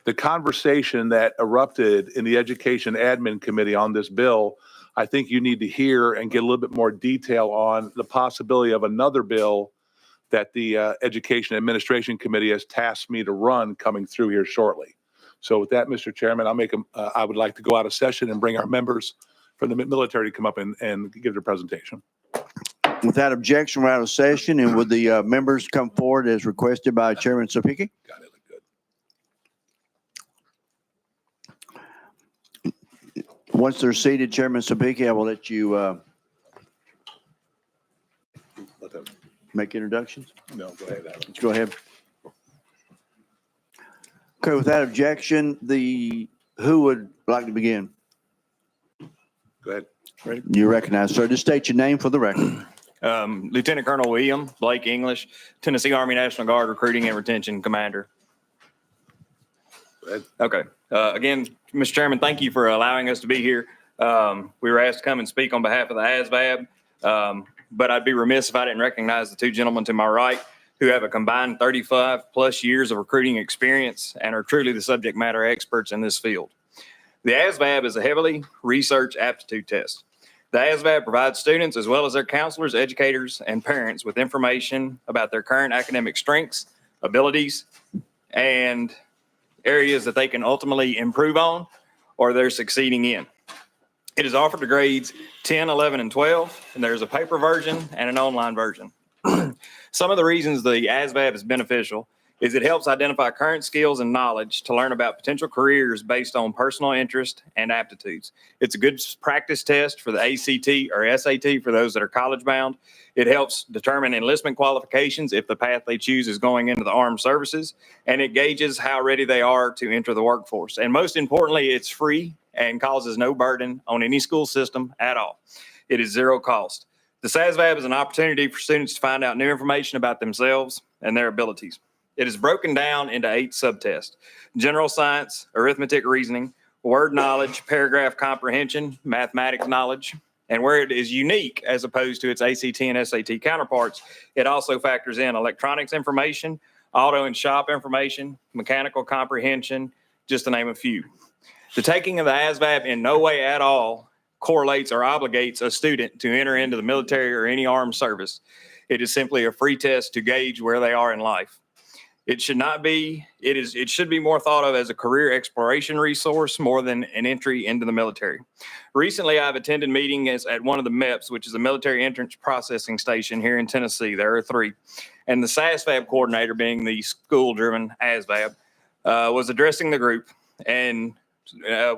the conversation that erupted in the Education Admin Committee on this bill. I think you need to hear and get a little bit more detail on the possibility of another bill that the Education Administration Committee has tasked me to run coming through here shortly. So with that, Mr. Chairman, I would like to go out of session and bring our members from the military to come up and give their presentation. Without objection, we're out of session, and would the members come forward as requested by Chairman Sapicki? Got it. Good. Once they're seated, Chairman Sapicki, I will let you make introductions. No, go ahead, Adam. Go ahead. Okay, without objection, who would like to begin? Go ahead. Ready? You recognize, sir. Just state your name for the record. Lieutenant Colonel William Blake English, Tennessee Army National Guard Recruiting and Retention Commander. Go ahead. Okay. Again, Mr. Chairman, thank you for allowing us to be here. We were asked to come and speak on behalf of the ASVAB, but I'd be remiss if I didn't recognize the two gentlemen to my right who have a combined 35 plus years of recruiting experience and are truly the subject matter experts in this field. The ASVAB is a heavily research aptitude test. The ASVAB provides students as well as their counselors, educators, and parents with information about their current academic strengths, abilities, and areas that they can ultimately improve on or they're succeeding in. It is offered to grades 10, 11, and 12, and there's a paper version and an online version. Some of the reasons the ASVAB is beneficial is it helps identify current skills and knowledge to learn about potential careers based on personal interest and aptitudes. It's a good practice test for the ACT or SAT for those that are college bound. It helps determine enlistment qualifications if the path they choose is going into the armed services, and it gauges how ready they are to enter the workforce. And most importantly, it's free and causes no burden on any school system at all. It is zero cost. The SASVAB is an opportunity for students to find out new information about themselves and their abilities. It is broken down into 8 subtests: general science, arithmetic reasoning, word knowledge, paragraph comprehension, mathematics knowledge. And where it is unique as opposed to its ACT and SAT counterparts, it also factors in electronics information, auto and shop information, mechanical comprehension, just to name a few. The taking of the ASVAB in no way at all correlates or obligates a student to enter into the military or any armed service. It is simply a free test to gauge where they are in life. It should not be, it should be more thought of as a career exploration resource more than an entry into the military. Recently, I've attended meetings at one of the MEPS, which is a military entrance processing station here in Tennessee. There are 3. And the SASVAB coordinator, being the school-driven ASVAB, was addressing the group and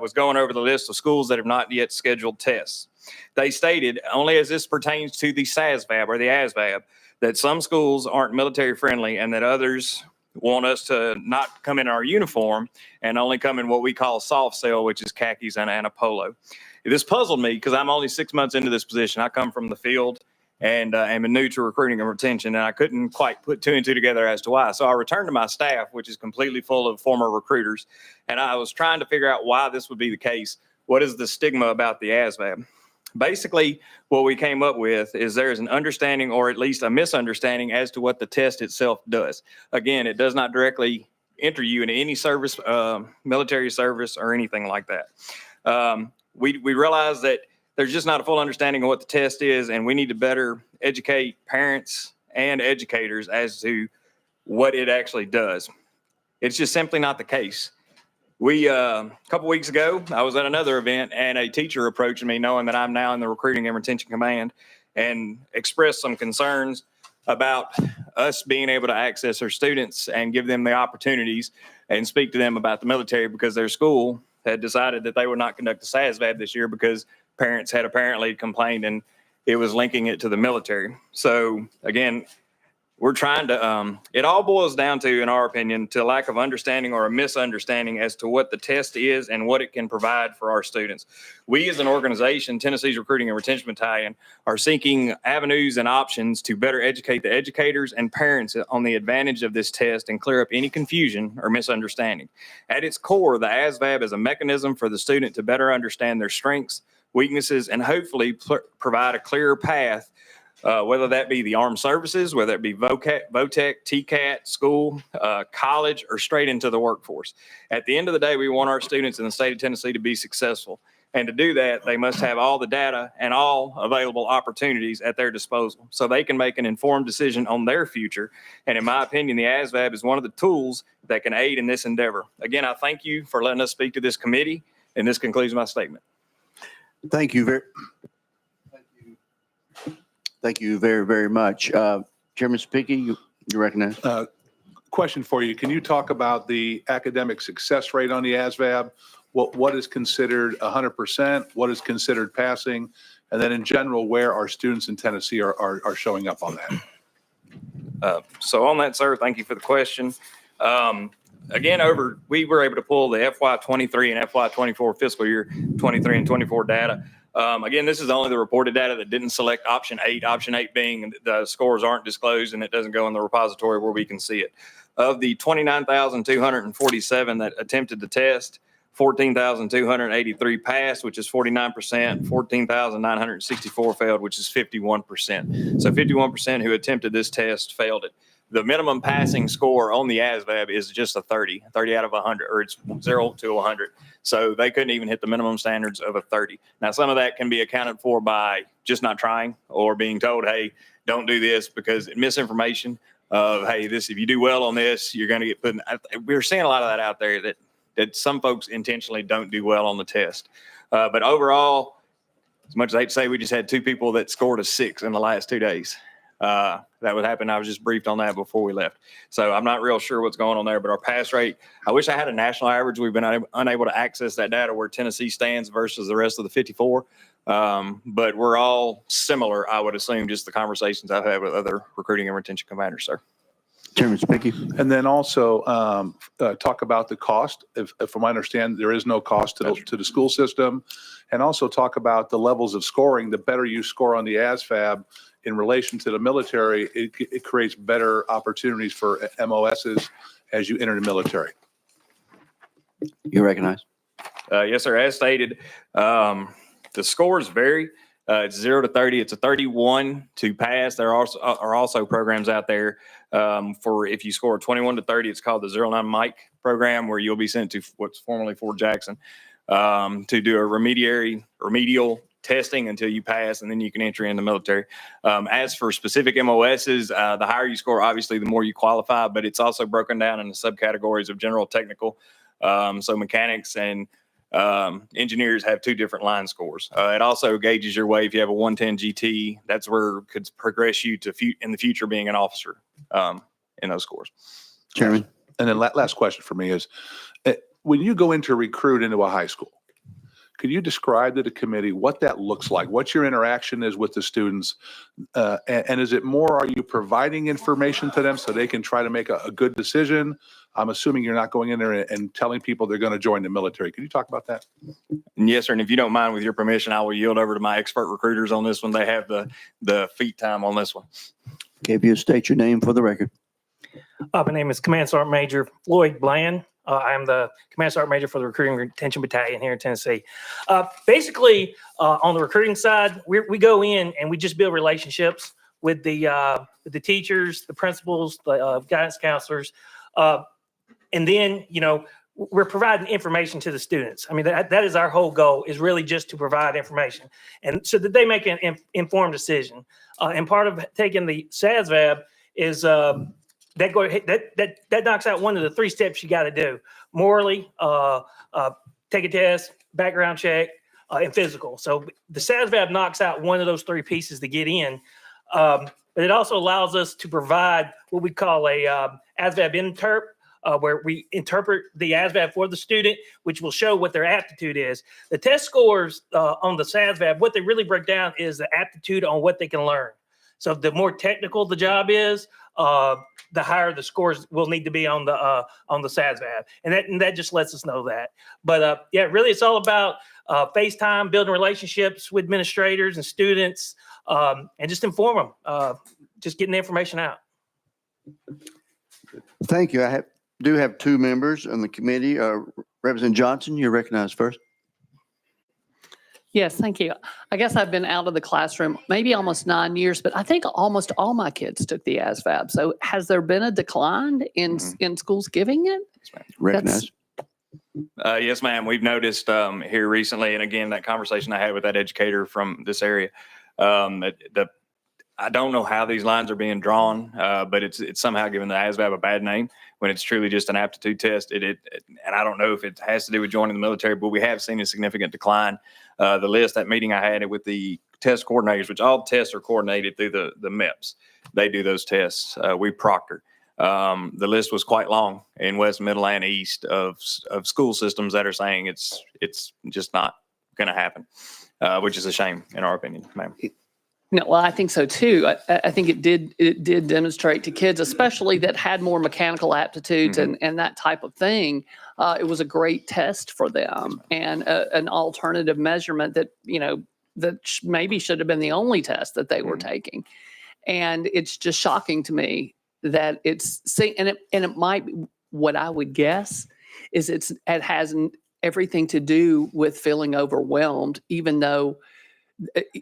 was going over the list of schools that have not yet scheduled tests. They stated, only as this pertains to the SASVAB or the ASVAB, that some schools aren't military friendly and that others want us to not come in our uniform and only come in what we call soft sale, which is khakis and a polo. This puzzled me because I'm only 6 months into this position. I come from the field and am new to recruiting and retention, and I couldn't quite put 2 and 2 together as to why. So I returned to my staff, which is completely full of former recruiters, and I was trying to figure out why this would be the case. What is the stigma about the ASVAB? Basically, what we came up with is there is an understanding or at least a misunderstanding as to what the test itself does. Again, it does not directly enter you into any service, military service or anything like that. We realize that there's just not a full understanding of what the test is, and we need to better educate parents and educators as to what it actually does. It's just simply not the case. A couple weeks ago, I was at another event and a teacher approached me knowing that I'm now in the recruiting and retention command and expressed some concerns about us being able to access our students and give them the opportunities and speak to them about the military because their school had decided that they would not conduct the SASVAB this year because parents had apparently complained and it was linking it to the military. So again, we're trying to, it all boils down to, in our opinion, to a lack of understanding or a misunderstanding as to what the test is and what it can provide for our students. We as an organization, Tennessee's Recruiting and Retention Battalion, are seeking avenues and options to better educate the educators and parents on the advantage of this test and clear up any confusion or misunderstanding. At its core, the ASVAB is a mechanism for the student to better understand their strengths, weaknesses, and hopefully provide a clearer path, whether that be the armed services, whether it be VOTEC, TCAT, school, college, or straight into the workforce. At the end of the day, we want our students in the state of Tennessee to be successful. And to do that, they must have all the data and all available opportunities at their disposal so they can make an informed decision on their future. And in my opinion, the ASVAB is one of the tools that can aid in this endeavor. Again, I thank you for letting us speak to this committee, and this concludes my statement. Thank you very, very much. Chairman Spicki, you recognize? Question for you. Can you talk about the academic success rate on the ASVAB? What is considered 100%? What is considered passing? And then in general, where our students in Tennessee are showing up on that? So on that, sir, thank you for the question. Again, we were able to pull the FY23 and FY24 fiscal year 23 and 24 data. Again, this is only the reported data that didn't select option 8, option 8 being the scores aren't disclosed and it doesn't go in the repository where we can see it. Of the 29,247 that attempted the test, 14,283 passed, which is 49%, 14,964 failed, which is 51%. So 51% who attempted this test failed it. the minimum passing score on the ASVAB is just a 30 out of 100, or it's 0 to 100. So they couldn't even hit the minimum standards of a 30. Now, some of that can be accounted for by just not trying or being told, hey, don't do this, because misinformation of, hey, this, if you do well on this, you're going to get put in. We're seeing a lot of that out there, that some folks intentionally don't do well on the test. But overall, as much as I hate to say, we just had 2 people that scored a 6 in the last 2 days. That would happen. I was just briefed on that before we left. So I'm not real sure what's going on there, but our pass rate, I wish I had a national average. We've been unable to access that data where Tennessee stands versus the rest of the 54. But we're all similar, I would assume, just the conversations I've had with other recruiting and retention commanders, sir. Chairman Spicky. And then also talk about the cost. If from I understand, there is no cost to the school system. And also talk about the levels of scoring. The better you score on the ASVAB in relation to the military, it creates better opportunities for MOSs as you enter the military. You recognize? Yes, sir. As stated, the scores vary. It's 0 to 30. It's a 31 to pass. There are also programs out there for if you score a 21 to 30, it's called the 09 Mike program, where you'll be sent to what's formerly Fort Jackson to do a remedial testing until you pass, and then you can enter in the military. As for specific MOSs, the higher you score, obviously, the more you qualify, but it's also broken down into subcategories of general, technical. So mechanics and engineers have 2 different line scores. It also gauges your way. If you have a 110 GT, that's where it could progress you to in the future being an officer in those scores. Chairman. And then last question for me is, when you go into recruit into a high school, could you describe to the committee what that looks like? What your interaction is with the students? And is it more, are you providing information to them so they can try to make a good decision? I'm assuming you're not going in there and telling people they're going to join the military. Can you talk about that? Yes, sir. And if you don't mind, with your permission, I will yield over to my expert recruiters on this one. They have the feet time on this one. Okay, if you state your name for the record. My name is Command Sergeant Major Floyd Bland. I am the Command Sergeant Major for the Recruiting Retention Battalion here in Tennessee. Basically, on the recruiting side, we go in and we just build relationships with the teachers, the principals, the guidance counselors. And then, we're providing information to the students. I mean, that is our whole goal, is really just to provide information, and so that they make an informed decision. And part of taking the SASVAB is that knocks out one of the 3 steps you got to do: morally, take a test, background check, and physical. So the SASVAB knocks out one of those 3 pieces to get in. But it also allows us to provide what we call a ASVAB interp, where we interpret the ASVAB for the student, which will show what their aptitude is. The test scores on the SASVAB, what they really break down is the aptitude on what they can learn. So the more technical the job is, the higher the scores will need to be on the SASVAB, and that just lets us know that. But yeah, really, it's all about FaceTime, building relationships with administrators and students, and just inform them, just getting the information out. Thank you. I do have 2 members on the committee. Representative Johnson, you're recognized first. Yes, thank you. I guess I've been out of the classroom maybe almost 9 years, but I think almost all my kids took the ASVAB. So has there been a decline in schools giving it? Recognized. Yes, ma'am. We've noticed here recently, and again, that conversation I had with that educator from this area, I don't know how these lines are being drawn, but it's somehow given the ASVAB a bad name when it's truly just an aptitude test. And I don't know if it has to do with joining the military, but we have seen a significant decline. The list, that meeting I had with the test coordinators, which all tests are coordinated through the MEPS. They do those tests. We proctor. The list was quite long in West, Middle, and East of school systems that are saying it's just not going to happen, which is a shame in our opinion, ma'am. No, well, I think so too. I think it did demonstrate to kids, especially that had more mechanical aptitudes and that type of thing. It was a great test for them, and an alternative measurement that maybe should have been the only test that they were taking. And it's just shocking to me that it might be, what I would guess is it has everything to do with feeling overwhelmed, even though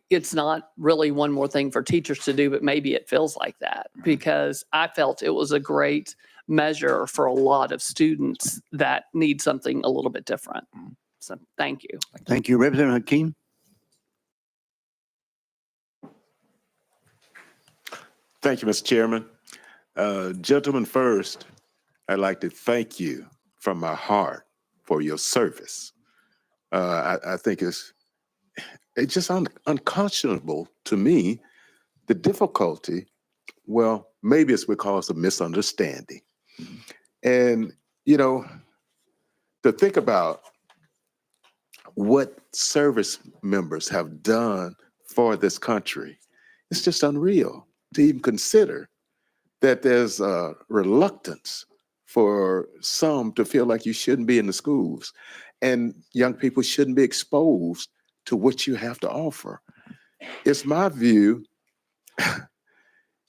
it's not really one more thing for teachers to do, but maybe it feels like that because I felt it was a great measure for a lot of students that need something a little bit different. So thank you. Thank you. Representative Hakeem? Thank you, Mr. Chairman. Gentlemen, first, I'd like to thank you from my heart for your service. I think it's just unconscionable to me, the difficulty. Well, maybe it's because of misunderstanding. And, you know, to think about what service members have done for this country, it's just unreal to even consider that there's a reluctance for some to feel like you shouldn't be in the schools and young people shouldn't be exposed to what you have to offer. It's my view,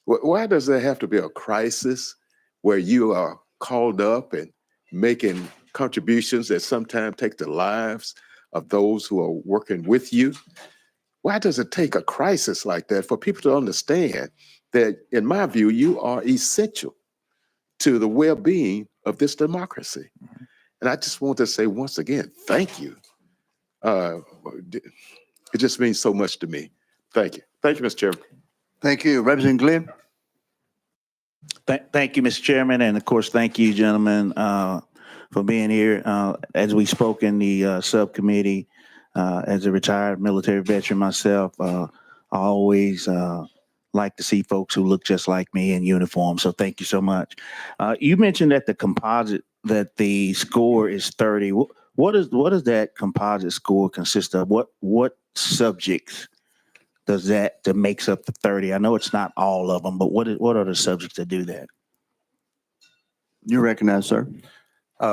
why does there have to be a crisis where you are called up and making contributions that sometimes take the lives of those who are working with you? Why does it take a crisis like that for people to understand that, in my view, you are essential to the well-being of this democracy? And I just want to say once again, thank you. It just means so much to me. Thank you. Thank you, Mr. Chairman. Thank you. Representative Glenn? Thank you, Mr. Chairman. And of course, thank you, gentlemen, for being here. As we spoke in the subcommittee, as a retired military veteran myself, I always like to see folks who look just like me in uniform. So thank you so much. You mentioned that the composite, that the score is 30. What does that composite score consist of? What subjects does that makes up the 30? I know it's not all of them, but what are the subjects that do that? You recognize, sir.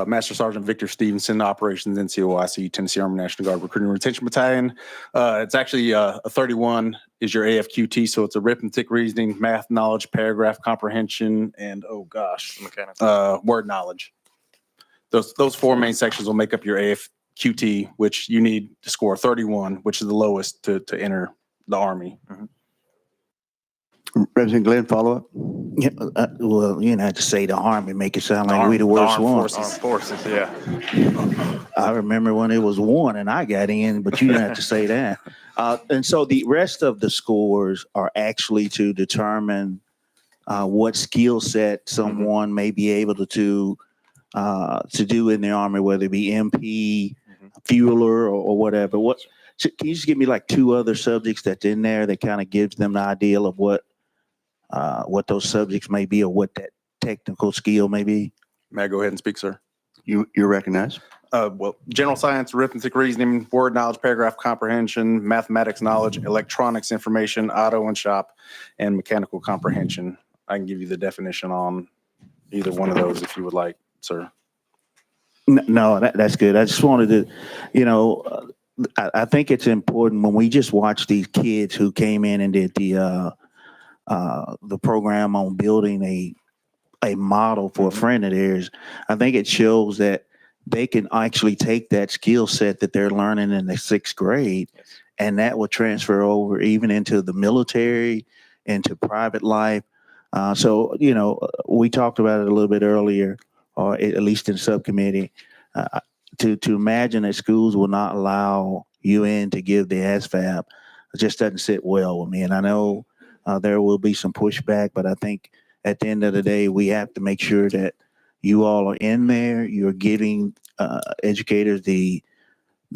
Master Sergeant Victor Stevenson, Operations NCOIC, Tennessee Army National Guard Recruiting and Retention Battalion. It's actually a 31 is your AFQT, so it's arithmetic, reasoning, math knowledge, paragraph comprehension, and word knowledge. Those four main sections will make up your AFQT, which you need to score 31, which is the lowest to enter the Army. Representative Glenn, follow up? Yeah, well, you don't have to say the Army, make it sound like we the worst ones. Armed Forces, yeah. I remember when it was one and I got in, but you didn't have to say that. And so the rest of the scores are actually to determine what skill set someone may be able to do in the Army, whether it be MP, fueler, or whatever. Can you just give me like two other subjects that's in there that kind of gives them the idea of what those subjects may be or what that technical skill may be? May I go ahead and speak, sir? You're recognized. Well, general science, arithmetic, reasoning, word knowledge, paragraph comprehension, mathematics knowledge, electronics information, auto and shop, and mechanical comprehension. I can give you the definition on either one of those if you would like, sir. No, that's good. I just wanted to, I think it's important when we just watch these kids who came in and did the program on building a model for a friend of theirs. I think it shows that they can actually take that skill set that they're learning in the 6th grade, and that will transfer over even into the military, into private life. So, we talked about it a little bit earlier, or at least in subcommittee, to imagine that schools will not allow UN to give the ASVAB, it just doesn't sit well with me. And I know there will be some pushback, but I think at the end of the day, we have to make sure that you all are in there. You're giving educators the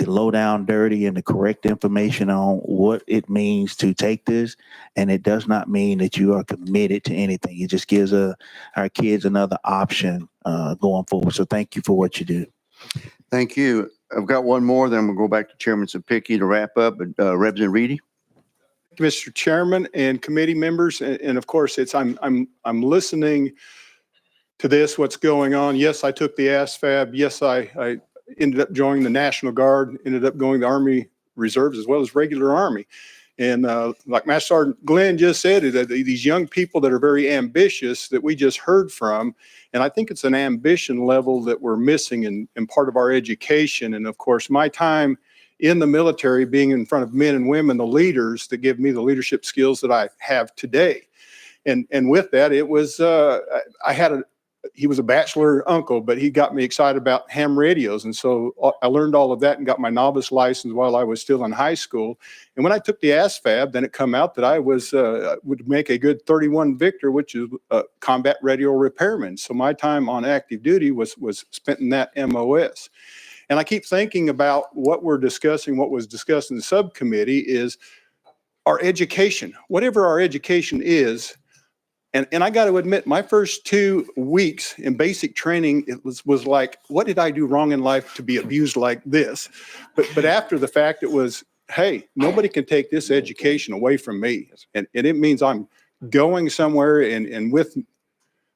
low down dirty and the correct information on what it means to take this. And it does not mean that you are committed to anything. It just gives our kids another option going forward. So thank you for what you do. Thank you. I've got one more, then we'll go back to Chairman Sapicki to wrap up. Representative Reedy. Mr. Chairman and committee members, and of course, I'm listening to this, what's going on. Yes, I took the ASVAB. Yes, I ended up joining the National Guard, ended up going to the Army Reserves as well as regular Army. And like Master Sergeant Glenn just said, that these young people that are very ambitious that we just heard from, and I think it's an ambition level that we're missing in part of our education. And of course, my time in the military, being in front of men and women, the leaders that give me the leadership skills that I have today. And with that, it was, he was a bachelor uncle, but he got me excited about ham radios. And so I learned all of that and got my novice license while I was still in high school. And when I took the ASFAB, then it come out that I would make a good 31 Victor, which is a combat radio repairman. So my time on active duty was spent in that MOS. And I keep thinking about what we're discussing, what was discussed in the subcommittee is our education, whatever our education is. And I got to admit, my first 2 weeks in basic training, it was like, what did I do wrong in life to be abused like this? But after the fact, it was, hey, nobody can take this education away from me. And it means I'm going somewhere, and with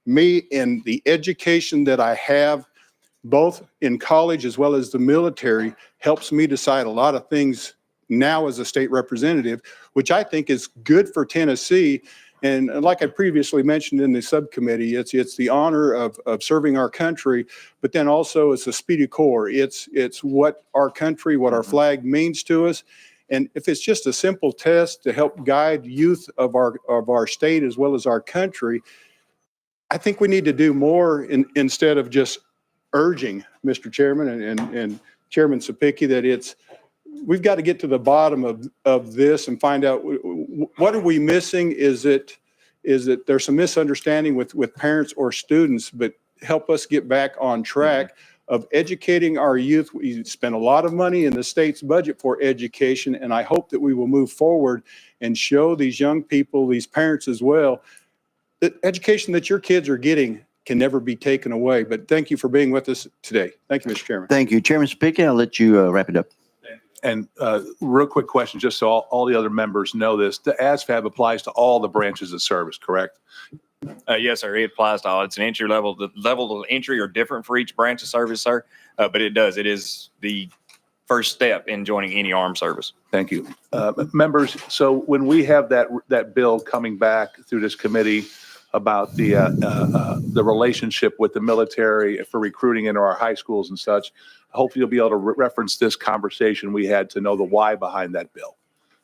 me and the education that I have, both in college as well as the military, helps me decide a lot of things now as a state representative, which I think is good for Tennessee. And like I previously mentioned in the subcommittee, it's the honor of serving our country, but then also it's a Esprit de Corps. It's what our country, what our flag means to us. And if it's just a simple test to help guide youth of our state as well as our country, I think we need to do more instead of just urging, Mr. Chairman and Chairman Sapicki, that we've got to get to the bottom of this and find out what are we missing. Is it there's some misunderstanding with parents or students, but help us get back on track of educating our youth. We spend a lot of money in the state's budget for education, and I hope that we will move forward and show these young people, these parents as well, that education that your kids are getting can never be taken away. But thank you for being with us today. Thank you, Mr. Chairman. Thank you. Chairman Sapicki, I'll let you wrap it up. And real quick question, just so all the other members know this, the ASFAB applies to all the branches of service, correct? Yes, sir. It applies to all. It's an entry level. The level of entry are different for each branch of service, sir. But it does. It is the first step in joining any armed service. Thank you. Members, so when we have that bill coming back through this committee about the relationship with the military for recruiting into our high schools and such, hopefully you'll be able to reference this conversation we had to know the why behind that bill.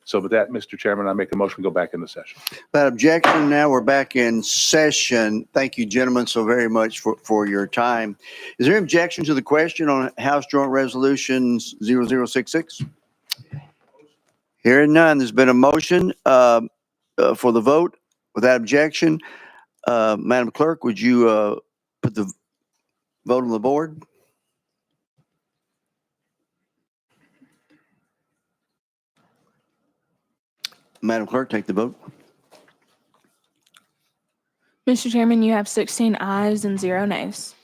So with that, Mr. Chairman, I make a motion to go back into session. That objection, now we're back in session. Thank you, gentlemen, so very much for your time. Is there any objection to the question on House Joint Resolutions 0066? Hearing none, there's been a motion for the vote. Without objection, Madam Clerk, would you put the vote on the board? Madam Clerk, take the vote. Mr. Chairman, you have 16 ayes and 0 nays.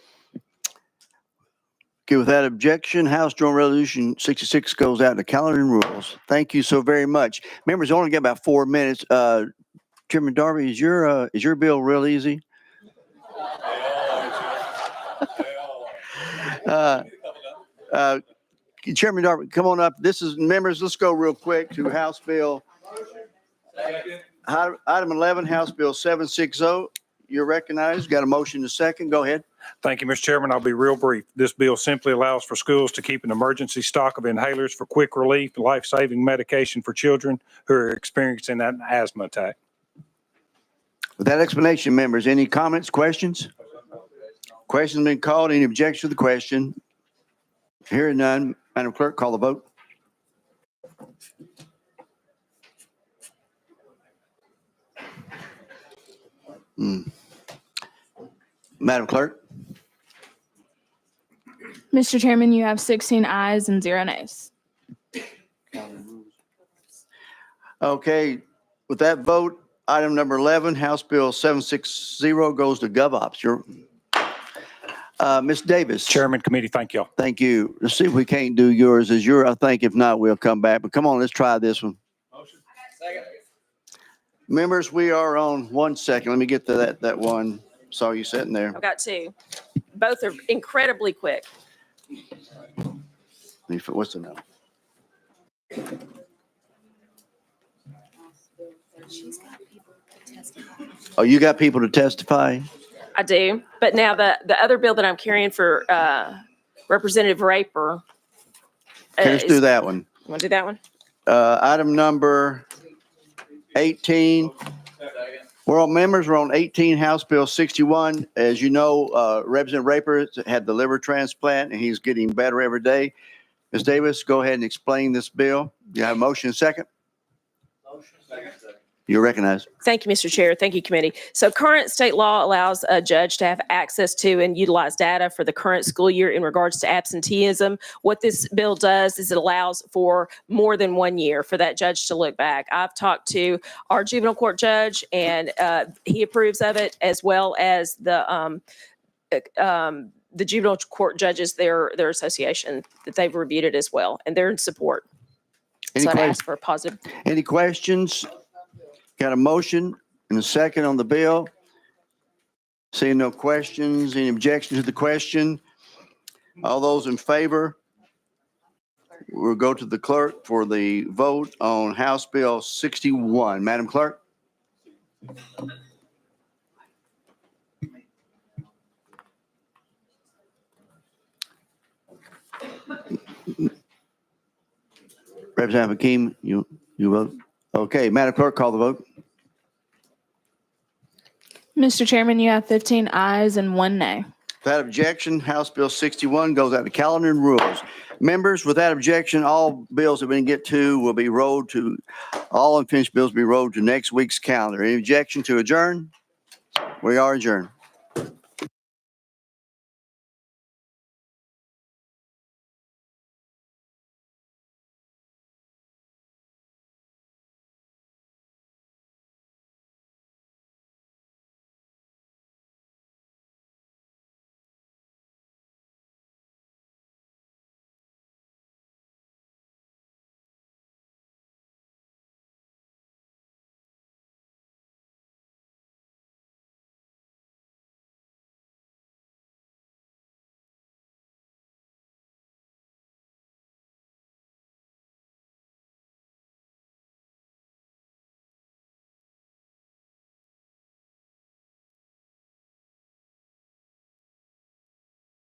Okay, without objection, House Joint Resolution 66 goes out to calendar and rules. Thank you so very much. Members, only got about 4 minutes. Chairman Darby, is your bill real easy? Chairman Darby, come on up. Members, let's go real quick to House Bill. Item 11, House Bill 760. You're recognized. Got a motion to second. Go ahead. Thank you, Mr. Chairman. I'll be real brief. This bill simply allows for schools to keep an emergency stock of inhalers for quick relief, life-saving medication for children who are experiencing an asthma attack. With that explanation, members, any comments, questions? Questions been called. Any objection to the question? Hearing none, Madam Clerk, call the vote. Madam Clerk. Mr. Chairman, you have 16 ayes and 0 nays. Okay, with that vote, item number 11, House Bill 760 goes to GovOps. Ms. Davis. Chairman, committee, thank y'all. Thank you. Let's see if we can't do yours as your, I think. If not, we'll come back. But come on, let's try this one. Motion. Second. Members, we are on 1 second. Let me get to that one. Saw you sitting there. I've got 2. Both are incredibly quick. What's the number? Oh, you got people to testify? I do. But now the other bill that I'm carrying for Representative Raper. Okay, let's do that one. Want to do that one? Item number 18. We're on 18, House Bill 61. As you know, Representative Raper had the liver transplant and he's getting better every day. Ms. Davis, go ahead and explain this bill. You have a motion second? Motion second. You're recognized. Thank you, Mr. Chair. Thank you, committee. So current state law allows a judge to have access to and utilize data for the current school year in regards to absenteeism. What this bill does is it allows for more than 1 year for that judge to look back. I've talked to our juvenile court judge and he approves of it, as well as the juvenile court judges, their association, that they've reviewed it as well, and they're in support. So I'd ask for a positive. Any questions? Got a motion and a second on the bill. Seeing no questions, any objection to the question? All those in favor? We'll go to the clerk for the vote on House Bill 61. Madam Clerk? Representative Hakeem, you vote? Okay, Madam Clerk, call the vote. Mr. Chairman, you have 15 ayes and 1 nay. Without objection, House Bill 61 goes out to calendar and rules. Members, without objection, all bills that we can get to will be rolled to, all unfinished bills will be rolled to next week's calendar. Any objection to adjourn? We are adjourned.